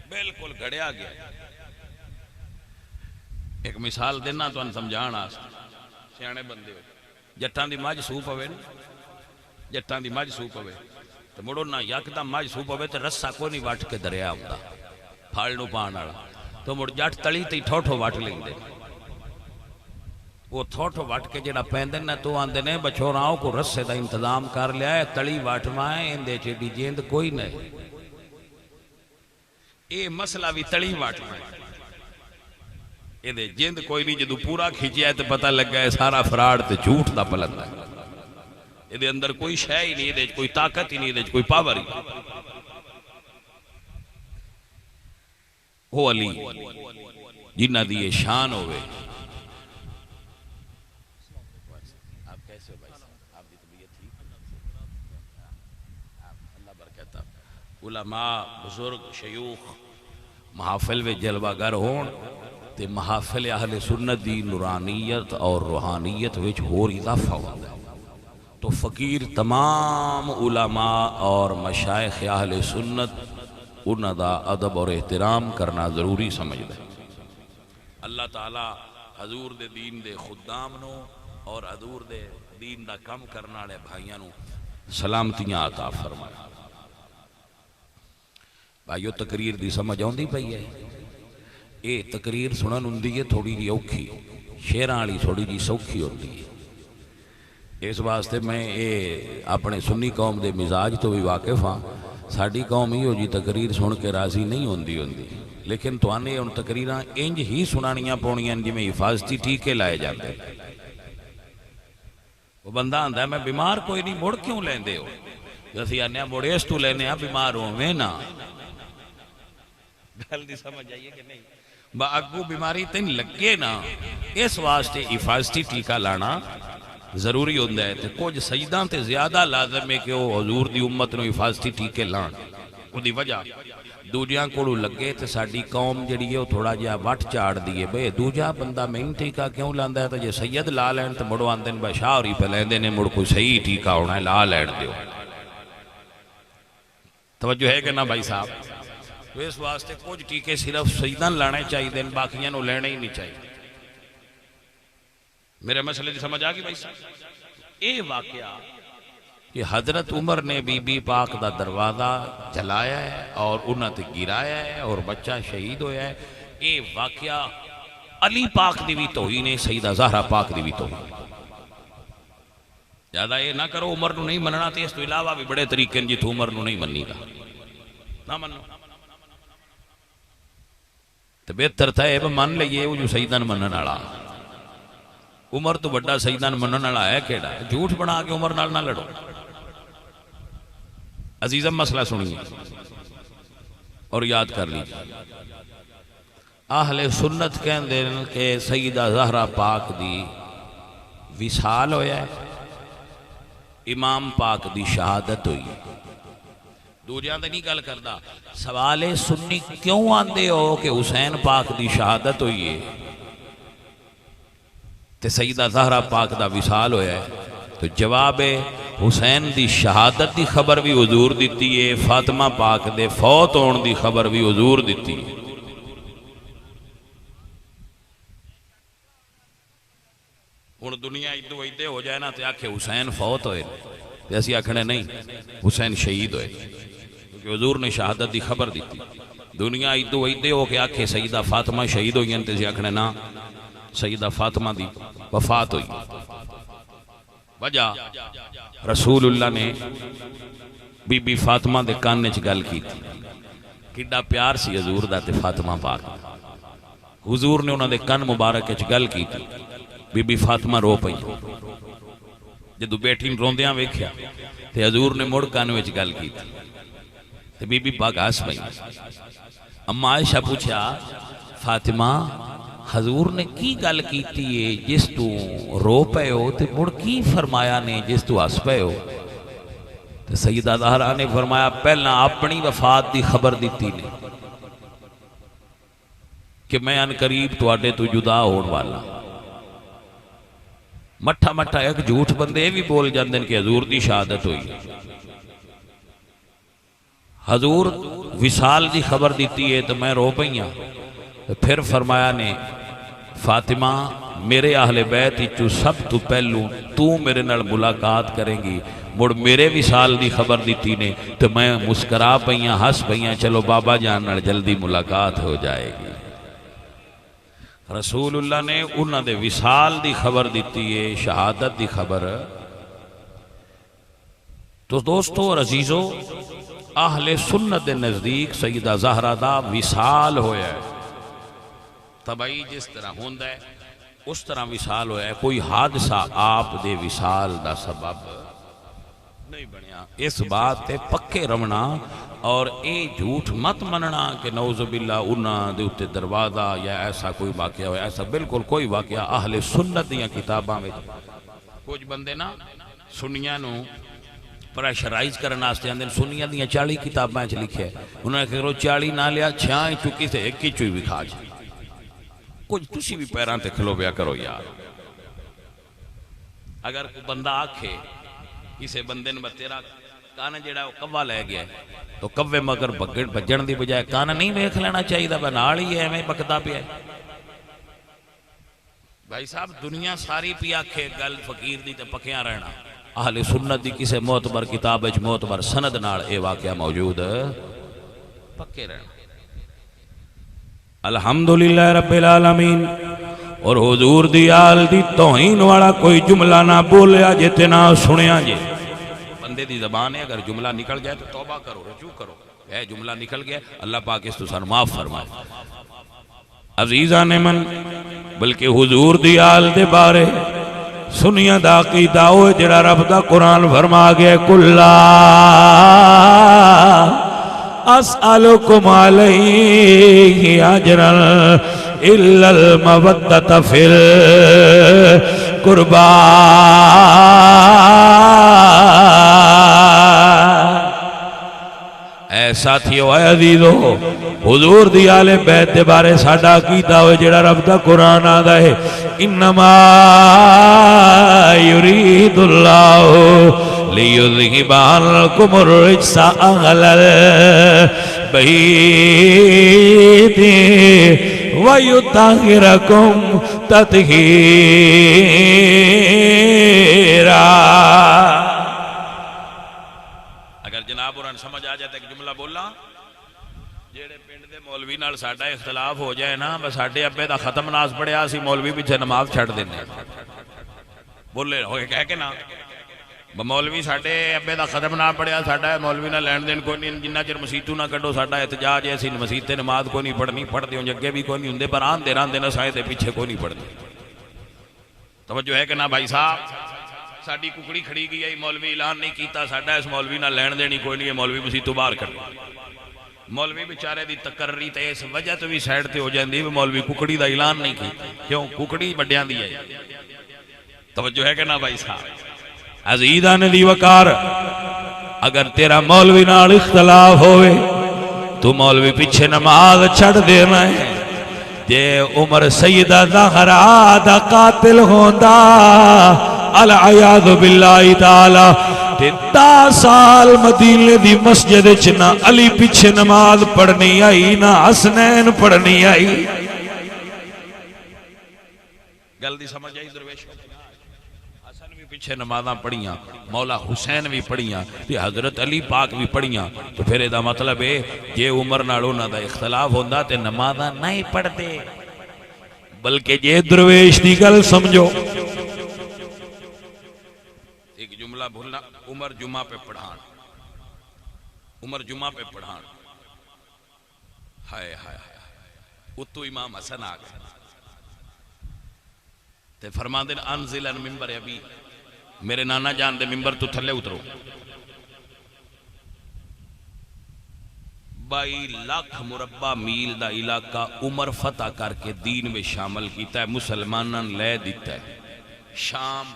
بالکل گھڑیا گیا. ایک مثال دینا تو ان سمجھان آستا. سیانے بندے ہوئے جٹان دی ماج سوپ ہوئے نا، جٹان دی ماج سوپ ہوئے تو مڑو نہ یکدم ماج سوپ ہوئے تو رسا کو نہیں واٹ کے دریا ہوتا پھالنو پان والا. تو مڑ جٹ تلی تی ٹھوٹھو واٹ لیں دے. وہ ٹھوٹھو واٹ کے جڑا پیندن نہ تو آندے نے بچوراؤں کو رسے دا انتظام کر لیا ہے. تلی واٹ مائیں اندے چیڈی جیند کوئی نہیں. اے مسئلہ بھی تلی واٹ مائیں یہ دے جیند کوئی نہیں. جدو پورا کھیچیا ہے تو پتہ لگ گیا ہے سارا فراڈ تے جھوٹ دا پلندہ ہے. یہ دے اندر کوئی شے ہی نہیں، یہ دے کوئی طاقت ہی نہیں، یہ دے کوئی پاور ہی. وہ علی جنہ دی یہ شان ہوئے. آپ کیسے ہو بھائی صاحب؟ آپ کی طبیعت ٹھیک؟ اللہ برکت. علماء بزرگ شیوخ محافل میں جلوہ گر ہون تے محافل اہل سنت دی نورانیت اور روحانیت وچ ہور اضافہ ہوتا ہے. تو فقیر تمام علماء اور مشائخ اہل سنت انہاں دا ادب اور احترام کرنا ضروری سمجھدا ہے. اللہ تعالی حضور دے دین دے خدام نو اور حضور دے دین دا کم کرنا والے بھائیاں نو سلامتیاں عطا فرمائے. بھائیو تقریر دی سمجھ آندی پئی ہے؟ اے تقریر سنن ہوندی ہے تھوڑی جی اوکھی، شیراں والی تھوڑی جی سوکھی ہوندی ہے. اس واسطے میں اے اپنے سنی قوم دے مزاج تو بھی واقف ہاں. ساڈی قوم ہی ہو جی تقریر سن کے راضی نہیں ہوندی لیکن تو آنے ان تقریراں انج ہی سنانیاں پونیاں جی میں حفاظتی ٹیکے لائے جاتے. وہ بندہ آندا ہے میں بیمار کوئی نہیں، مڑ کیوں لیندے ہو؟ اسی آنے مڑ اس تو لینے ہاں بیمار ہوویں نا. گل دی سمجھ آئیے کہ نہیں؟ با اگو بیماری تین لگے نا، اس واسطے حفاظتی ٹیکہ لانا ضروری ہوندہ ہے. تے کچھ سجداں تے زیادہ لازم ہے کہ وہ حضور دی امت نو حفاظتی ٹیکے لان. وہ دی وجہ دوجیاں کوڑو لگے تے ساڈی قوم جڑی ہے وہ تھوڑا جہا وٹ چاڑ دیئے بے دوجا بندہ میں ٹیکہ کیوں لاندا ہے؟ تو جے سید لا لین تے مڑو آندے نے بشاہ ہوری پہ لیندے نے مڑ کوئی صحیح ٹیکہ ہونا ہے لا لین دیو. توجہ ہے کہ نا بھائی صاحب؟ تو اس واسطے کچھ ٹیکے صرف سجدہ لانے چاہیے دیں، باقیاں نو لینے ہی نہیں چاہیے. میرے مسئلے دی سمجھ آگی بھائی صاحب؟ اے واقعہ کہ حضرت عمر نے بی بی پاک دا دروازہ جلایا ہے اور انہاں تے گرایا ہے اور بچہ شہید ہویا ہے. اے واقعہ علی پاک دی بھی توہین ہے، سیدہ زہرا پاک دی بھی توہین. زیادہ یہ نہ کرو عمر نو نہیں مننا تے اس تو علاوہ بھی بڑے طریقے ہیں جتو عمر نو نہیں مننی گا نہ منو. تو بہتر تھا اے من لئیے وہ جو سیدہ منن والا. عمر تو بڑا سیدہ منن والا ہے کیڑا؟ جھوٹ بنا کے عمر نال نہ لڑو. عزیزم مسئلہ سنیے اور یاد کر لیجیے. اہل سنت کہندے ہیں کہ سیدہ زہرا پاک دی وصال ہویا ہے، امام پاک دی شہادت ہوئی. دوجیاں تے نہیں گل کردا. سوال سنی کیوں آندے ہو کہ حسین پاک دی شہادت ہوئی ہے تے سیدہ زہرا پاک دا وصال ہویا ہے؟ تو جواب ہے حسین دی شہادت دی خبر بھی حضور دیتی ہے، فاطمہ پاک دے فوت ہون دی خبر بھی حضور دیتی ہے. ہن دنیا ادو ایدے ہو جائے نا تے آکھے حسین فوت ہوئے تے اسی آکھنے نہیں حسین شہید ہوئے کیونکہ حضور نے شہادت دی خبر دیتی. دنیا ادو ایدے ہو کے آکھے سیدہ فاطمہ شہید ہوئی تے اسی آکھنے نا سیدہ فاطمہ دی وفات ہوئی. وجہ رسول اللہ نے بی بی فاطمہ دے کاننے چ گل کی تھی. کڈا پیار سی حضور دا تے فاطمہ پاک. حضور نے انہاں دے کان مبارک چ گل کی تھی. بی بی فاطمہ رو پئی. جدو بیٹھی روندیاں ویکھیا تے حضور نے مڑ کان وچ گل کی تھی تے بی بی پاک ہس پئی. اما عائشہ پوچھا فاطمہ حضور نے کی گل کیتی ہے جس تو رو پے ہو تے مڑ کی فرمایا نے جس تو ہس پے ہو؟ تے سیدہ زہرا نے فرمایا پہلا اپنی وفات دی خبر دیتی نے کہ میں ان قریب تواڈے تو جدا ہون والا. مٹھا مٹھا ایک جھوٹ بندے بھی بول جاندے کہ حضور دی شہادت ہوئی. حضور وصال دی خبر دیتی ہے تو میں رو پئیاں. پھر فرمایا نے فاطمہ میرے اہل بیت چو سب تو پہلو تو میرے نال ملاقات کریں گی. مڑ میرے وصال دی خبر دیتی نے تو میں مسکرا پئیاں ہس پئیاں چلو بابا جان نال جلدی ملاقات ہو جائے گی. رسول اللہ نے انہاں دے وصال دی خبر دیتی ہے، شہادت دی خبر. تو دوستو اور عزیزو اہل سنت دے نزدیک سیدہ زہرا دا وصال ہویا ہے. تبعی جس طرح ہوندہ ہے اس طرح وصال ہویا ہے. کوئی حادثہ آپ دے وصال دا سبب نہیں بنیا. اس بات تے پکے رمنا اور اے جھوٹ مت مننا کہ نعوذ باللہ انہاں دے اتے دروازہ یا ایسا کوئی واقعہ ہو، ایسا بالکل کوئی واقعہ اہل سنت دیاں کتاباں میں کچھ بندے نا سنیاں نو پریشرائز کرنا آستے ہیں سنیاں دیاں 40 کتاباں چ لکھے انہوں نے کہا 40 نہ لیا 6 چکی سے ایک ہی چوئی بھی کھا جائے کچھ تسی بھی پیران تے کھلو بیا کرو یار اگر کوئی بندہ آکھے کسے بندے نے تیرا کانا جیڑا ہے وہ کوا لے گیا ہے تو کوے مگر بجن دی بجائے کانا نہیں ویکھ لینا چاہیے دا بنال ہی ہے میں بکدا پیا ہے بھائی صاحب دنیا ساری پی آکھے گل فقیر دی تے پکیاں رہنا اہل سنت دی کسے معتبر کتاب وچ معتبر سند نال اے واقعہ موجود پکے رہنا الحمدللہ رب العالمین اور حضور دی آل دی توہین والا کوئی جملہ نہ بولیا جے نہ سنیا جے بندے دی زبان ہے اگر جملہ نکل جائے تو توبہ کرو رجوع کرو اے جملہ نکل گیا اللہ پاک اس تو سن معاف فرمائے عزیزان من بلکہ حضور دی آل دے بارے سنیا دا عقیدہ ہوئے جڑا رب دا قرآن فرما گیا کلا اسألکم علیہ اجرا الا المودۃ فی القربى اے ساتھیو اے عزیزو حضور دی آل بیت دے بارے ساڈا عقیدہ ہوئے جڑا رب دا قرآن آدھا ہے انما یرید اللہ لیذہب عنکم الرجس اہل البیت ویطہرکم تطہیرا اگر جناب اور سمجھ آ جاتا ہے کہ جملہ بولا جیڑے پنڈ دے مولوی نال ساڈا اختلاف ہو جائے نا بس ساڈے ابے دا ختم ناز پڑھیا سی مولوی پیچھے نماز چھڑ دینے بولے ہوئے کہہ کے نا مولوی ساڈے ابے دا ختم نہ پڑھیا ساڈا مولوی نہ لین دین کوئی نہیں جنہ چر مسیتوں نہ کڈو ساڈا احتجاج ایسی مسیت تے نماز کوئی نہیں پڑھنی پڑھدے ہوں اگے بھی کوئی نہیں ہوندے پر آن دے نسائے تے پیچھے کوئی نہیں پڑھدے توجہ ہے کہ نا بھائی صاحب ساڈی ککڑی کھڑی گئی ہے مولوی اعلان نہیں کیتا ساڈا اس مولوی نہ لین دینی کوئی نہیں ہے مولوی مسیتوں باہر کر مولوی بیچارے دی تقرری تے اس وجہ تو بھی سائیڈ تے ہو جاندی ہے مولوی ککڑی دا اعلان نہیں کیتا کیوں ککڑی بڑیاں دی ہے توجہ ہے کہ نا بھائی صاحب عزیزان دی وقار اگر تیرا مولوی نال اختلاف ہوئے تو مولوی پیچھے نماز چھڑ دینا ہے جے عمر سیدہ زہرا دا قاتل ہوندا العیاذ باللہ تعالی تے 10 سال مدینے دی مسجد وچ نہ علی پیچھے نماز پڑھنی آئی نہ حسنین پڑھنی آئی گل دی سمجھ آئی درویش حسن بھی پیچھے نمازاں پڑھیاں مولا حسین بھی پڑھیاں تے حضرت علی پاک بھی پڑھیاں تو پھر ادا مطلب ہے جے عمر نال انہاں دا اختلاف ہوندا تے نمازاں نہیں پڑھدے بلکہ جے درویش دی گل سمجھو ایک جملہ بھولنا عمر جمعہ پہ پڑھان عمر جمعہ پہ پڑھان ہائے ہائے اتو امام حسن آگئے تے فرمان دن انزل ان ممبر ابھی میرے نانا جان دے ممبر تو تھلے اترو 22 لاکھ مربع میل دا علاقہ عمر فتح کر کے دین میں شامل کیتا ہے مسلمانان لے دیتا ہے شام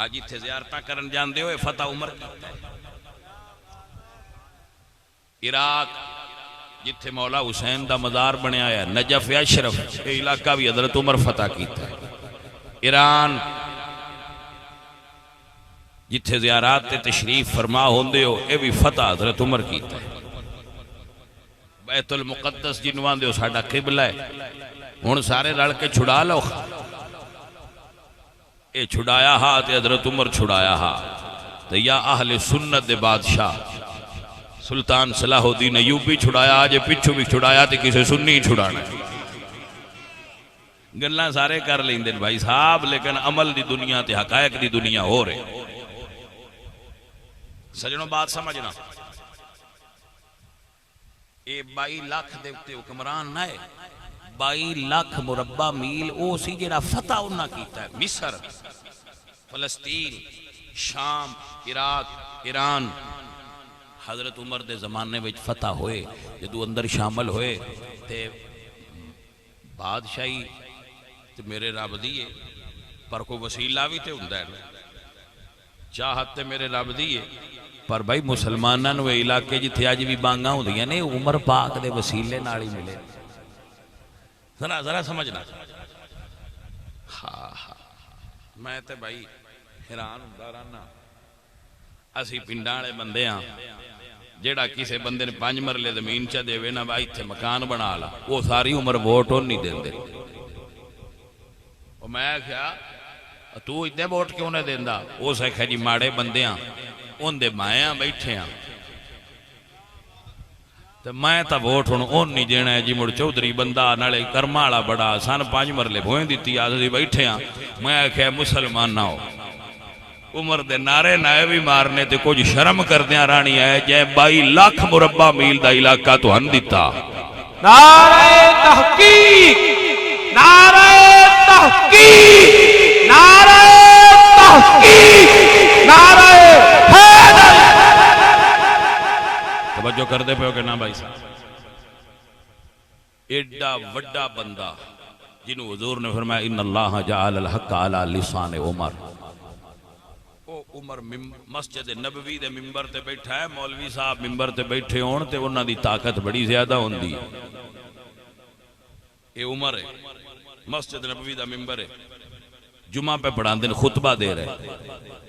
آج اتھے زیارتہ کرن جان دے ہوئے فتح عمر کیتا ہے عراق جتھے مولا حسین دا مزار بنے آیا نجف اشرف یہ علاقہ بھی حضرت عمر فتح کیتا ہے ایران جتھے زیارات تے تشریف فرما ہوندے ہو اے بھی فتح حضرت عمر کیتا ہے بیت المقدس جنوان دے ہو ساڑھا قبلہ ہے ہون سارے رڑ کے چھڑا لو اے چھڑایا ہاں تے حضرت عمر چھڑایا ہاں تے یا اہل سنت دے بادشاہ سلطان صلاح الدین ایوبی چھڑایا آجے پچھو بھی چھڑایا تے کسے سنی چھڑانا ہے گلنا سارے کر لیں دن بھائی صاحب لیکن عمل دی دنیا تے حقائق دی دنیا ہو رہے سجنوں بات سمجھنا اے 22 لاکھ دیوتے حکمران نہ ہے 22 لاکھ مربع میل او سی جڑا فتح انہاں کیتا ہے مصر فلسطین شام عراق ایران حضرت عمر دے زمانے وچ فتح ہوئے جدو اندر شامل ہوئے تے بادشاہی تے میرے رب دیئے پر کوئی وسیلہ بھی تے ہوندا ہے چاہت تے میرے رب دیئے پر بھائی مسلماناں نو علاقے جتھے اج بھی بانگاں ہوندیاں نے عمر پاک دے وسیلے نال ہی ملے ذرا سمجھنا ہاں میں تے بھائی حیران ہوندا رہنا اسی پنڈاں والے بندے ہاں جیڑا کسے بندے نے 5 مرلے زمین چا دے نا بھائی اتنے مکان بنا لا وہ ساری عمر ووٹ نہیں دیندے میں کیا تو اتنے ووٹ کیوں نہیں دیندا اس آخیا جی ماڑے بندے ہاں ان دے مائیں بیٹھے ہاں تو میں تا ووٹ ہوں اون نہیں دینا ہے جی مڑ چودھری بندہ نالے کرما والا بڑا سن 5 مرلے بھوئیں دیتی آدھی بیٹھے ہاں میں آخیا مسلمان نہ ہو عمر دے نعرے نائے بھی مارنے تے کچھ شرم کردیاں رانی آئے جائے 22 لاکھ مربع میل دا علاقہ تو ہن دیتا نعرہ تحقیق نعرہ تحقیق نعرہ تحقیق نعرہ حیدر توجہ کر دے پہ ہو کہ نا بھائی صاحب ایڈا وڈا بندہ جنہوں حضور نے فرمایا ان اللہ جعل الحق علی لسان عمر عمر مسجد نبوی دے ممبر تے بیٹھا ہے مولوی صاحب ممبر تے بیٹھے ہون تے انہاں دی طاقت بڑی زیادہ ہوندی اے عمر ہے مسجد نبوی دا ممبر ہے جمعہ پہ پڑھان دن خطبہ دے رہے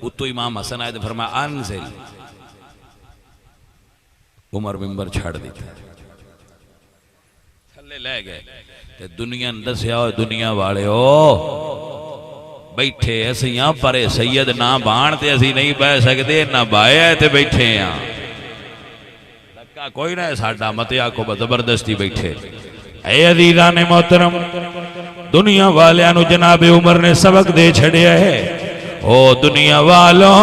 اتو امام حسن آئے تے فرمایا انزل عمر ممبر چھاڑ دیتا تھلے لے گئے تے دنیا اندسیا ہوئے دنیا والے ہو بیٹھے ایسے یہاں پر سید نہ بانتے ایسی نہیں بہ سکتے نہ بائے آئے تھے بیٹھے یہاں لکھا کوئی نہ ہے ساڑھا متیا کو زبردستی بیٹھے اے عزیزان محترم دنیا والیاں نو جناب عمر نے سبق دے چھڑیا ہے او دنیا والوں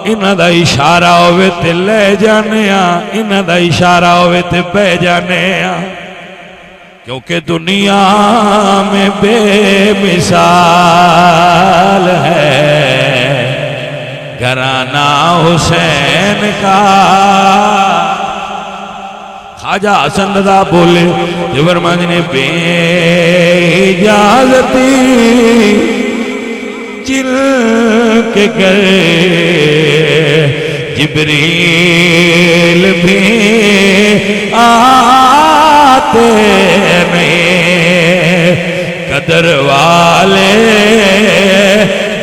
انہ دا اشارہ ہوئے تے لے جانے انہ دا اشارہ ہوئے تے بے جانے کیونکہ دنیا میں بے مثال ہے گھرانہ حسین کا خواجہ حسن رضا بولے جبر مند نے بے اجازتی چل کے گئے جبریل بھی آتے قدر والے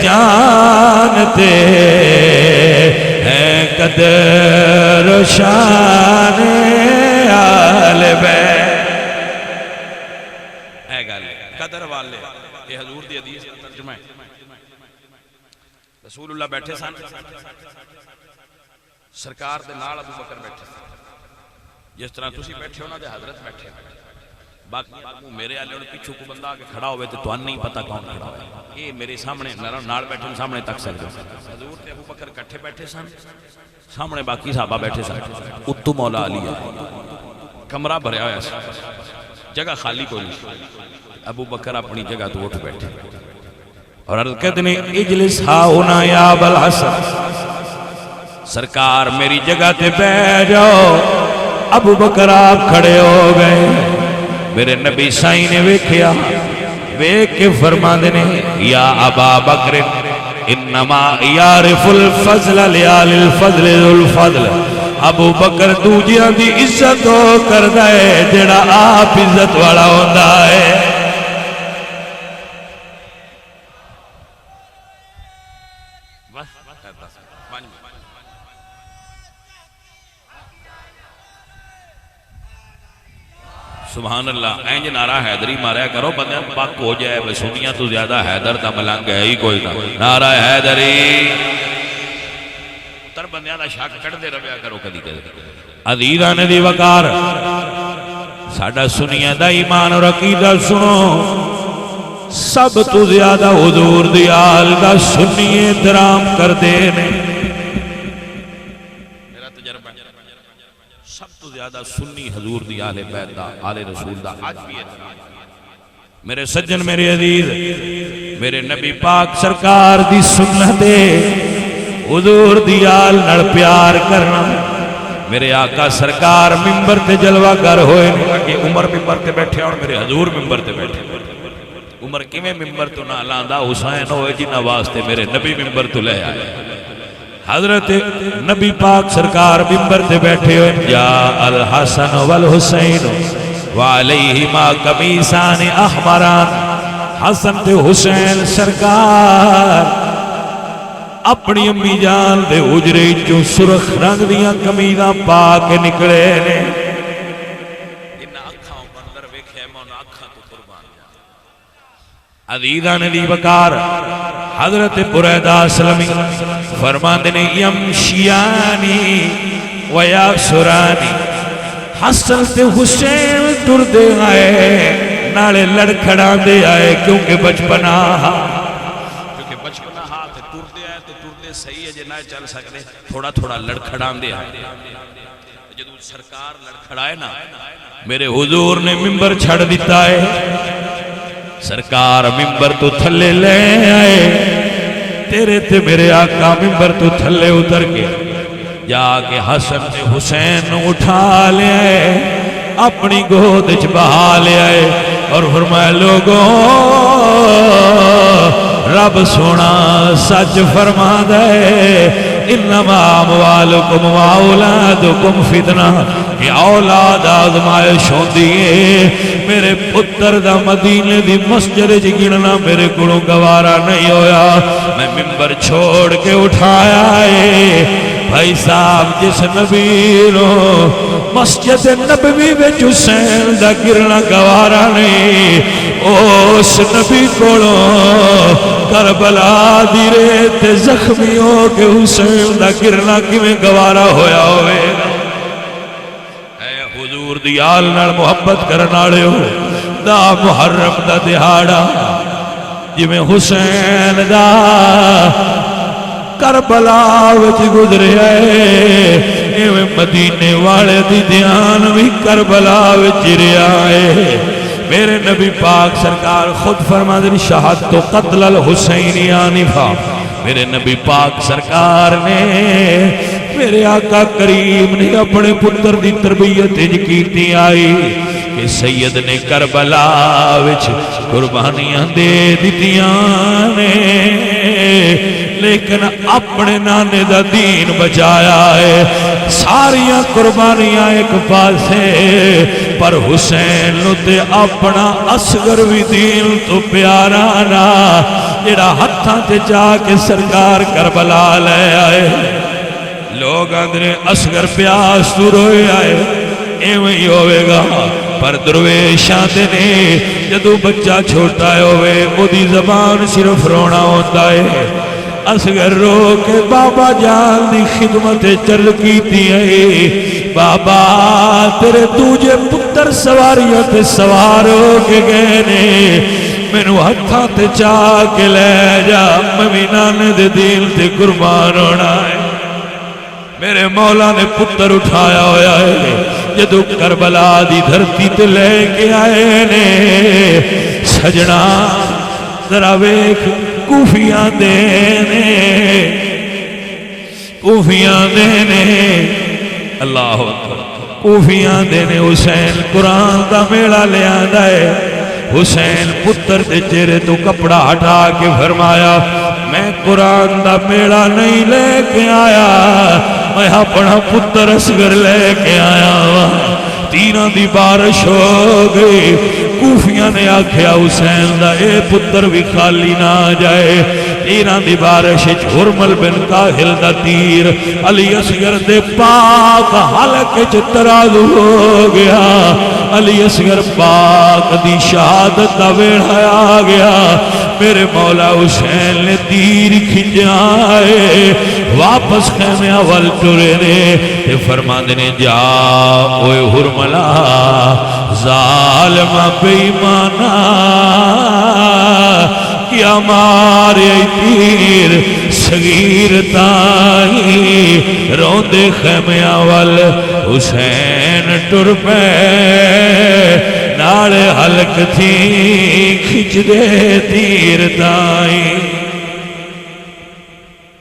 جانتے ہیں قدر و شان آل بیت اے گالے قدر والے یہ حضور دی حدیث ترجمہ ہے رسول اللہ بیٹھے سن سرکار دے نال ابو بکر بیٹھے سن جس طرح تسی بیٹھے ہونا دے حضرت بیٹھے باقی میرے آلے انہوں پیچھو کو بندہ آگے کھڑا ہوئے تو نہیں پتا کون کھڑا ہوئے یہ میرے سامنے نال بیٹھے سامنے تک سکتے حضور تے ابو بکر کٹھے بیٹھے سن سامنے باقی صحابہ بیٹھے سن اتو مولا علی کمرہ بھریا ہویا سن جگہ خالی کوئی ابو بکر اپنی جگہ تو اٹھ بیٹھے اور عرض کہتے ہیں اجلس ہاؤنا یا بالحسن سرکار میری جگہ تے بیٹھ جاؤ ابو بکر آپ کھڑے ہو گئے میرے نبی سائی نے ویکھیا ویکھ کے فرما دینے یا ابا بکر انما یعرف الفضل لیال الفضل ذو الفضل ابو بکر دوجیاں دی عزت ہو کر دائے جڑا آپ عزت والا ہوندہ ہے سبحان اللہ اینج نعرہ حیدری ماریا کرو بندے پاک ہو جائے بس دنیا تو زیادہ حیدر دا ملنگ ہے ہی کوئی نہ نعرہ حیدری تر بندیاں دا شاک کٹ دے رویا کرو کدی کدی عزیزان دی وقار ساڑھا سنیا دا ایمان اور عقیدہ سنو سب تو زیادہ حضور دی آل دا سنی احترام کر دینے زیادہ سنی حضور دی آل بیت دا آل رسول دا آج بھی ہے میرے سجن میرے عزیز میرے نبی پاک سرکار دی سنت حضور دی آل نال پیار کرنا. میرے آقا سرکار ممبر تے جلوہ گر ہوئے کہ عمر ممبر تے بیٹھے اور میرے حضور ممبر تے بیٹھے. عمر کیویں ممبر تو نہ لاندہ حسین ہوئے جنہ واسطے میرے نبی ممبر تو لے آئے. حضرت نبی پاک سرکار ممبر تے بیٹھے ہوئے جا الحسن والحسین وعلیہما قمیصان احمران. حسن تے حسین سرکار اپنی امی جان دے اجرے جو سرخ رنگ دیاں قمیضاں پا کے نکلے نے. عزیزان دی وقار حضرت بریدہ اسلمی فرماندے نے یمشیانی ویاسرانی. حسن تے حسین ٹر دے آئے نالے لڑکھڑا دے آئے کیونکہ بچپنا تے ٹر دے آئے تو ٹر دے صحیح ہے جے نہ چل سکتے تھوڑا تھوڑا لڑکھڑا دے آئے. جدو سرکار لڑکھڑائے نا میرے حضور نے ممبر چھڑ دیتا ہے. سرکار ممبر تو تھلے لے آئے تیرے تے میرے آقا ممبر تو تھلے اتر کے جا کے حسن تے حسین اٹھا لے آئے اپنی گود وچ بہا لے آئے اور فرمایا لوگوں رب سونا سچ فرما دے انما اموالکم و اولادکم فتنہ کہ اولاد آزمائش ہوندی ہے. میرے پتر دا مدینے دی مسجد جی گننا میرے گڑوں گوارا نہیں ہویا. میں ممبر چھوڑ کے اٹھایا ہے بھائی صاحب جس نبی رو مسجد نبوی وچ حسین دا گرنا گوارا نہیں اس نبی کولوں کربلا دی ریت زخمی ہو کے حسین دا گرنا کیویں گوارا ہویا ہوئے. اے حضور دی آل نال محبت کرن والے ہو دا محرم دا دہاڑا جویں حسین دا کربلا وچ گزرے ایویں مدینے والے دی دھیان بھی کربلا وچ رہیا ہے. میرے نبی پاک سرکار خود فرماتے ہیں شہادت قتل الحسین آنفا. میرے نبی پاک سرکار نے میرے آقا کریم نے اپنے پتر دی تربیت کیتی آئی کہ سید نے کربلا وچ قربانیاں دے دتیاں نے لیکن اپنے نانے دا دین بچایا ہے. ساریاں قربانیاں ایک پاسے پر حسین نو تے اپنا اصغر بھی دین تو پیارا نا جڑا ہتھاں تے جا کے سرکار کربلا لے آئے. لوگ اندرے اصغر پیاس تو روئے آئے ایویں ہی ہوئے گا پر درویشاں دے نے جدو بچہ چھوٹا ہوئے وہ دی زبان صرف رونا ہوتا ہے. اصغر رو کے بابا جان دی خدمت چل کیتی ہے بابا تیرے دوجے پتر سواریاں تے سوار ہو کے گئے نے مینوں ہتھاں تے چاہ کے لے جا میں بھی نانے دے دین تے قربان ہونا ہے. میرے مولا نے پتر اٹھایا ہویا ہے جدو کربلا دی دھرتی تے لے کے آئے نے سجنا ذرا ویکھ کوفیاں دینے کوفیاں دینے اللہ اکبر کوفیاں دینے. حسین قرآن دا میڑا لے آندا ہے. حسین پتر دے چہرے تو کپڑا ہٹا کے فرمایا میں قرآن دا میڑا نہیں لے کے آیا میں اپنا پتر اصغر لے کے آیا. تیران دی بارش ہو گئی. کوفیاں نے آکھیا حسین دا اے پتر بھی خالی نہ جائے. تیران دی بارش حرمل بن کاہل دا تیر علی اصغر دے پاک حلق ترازو ہو گیا. علی اصغر پاک دی شہادت دا ویڑا آ گیا. میرے مولا حسین نے تیر کھنچائے واپس خیمے اول ٹرے نے تے فرماندے نے جا اوے حرملا ظالم بے ایمانا کیا مارے تیر صغیر تائی روندے خیمے اول حسین ٹر پے نالے حلق تھی کھچ دے تیر تائی.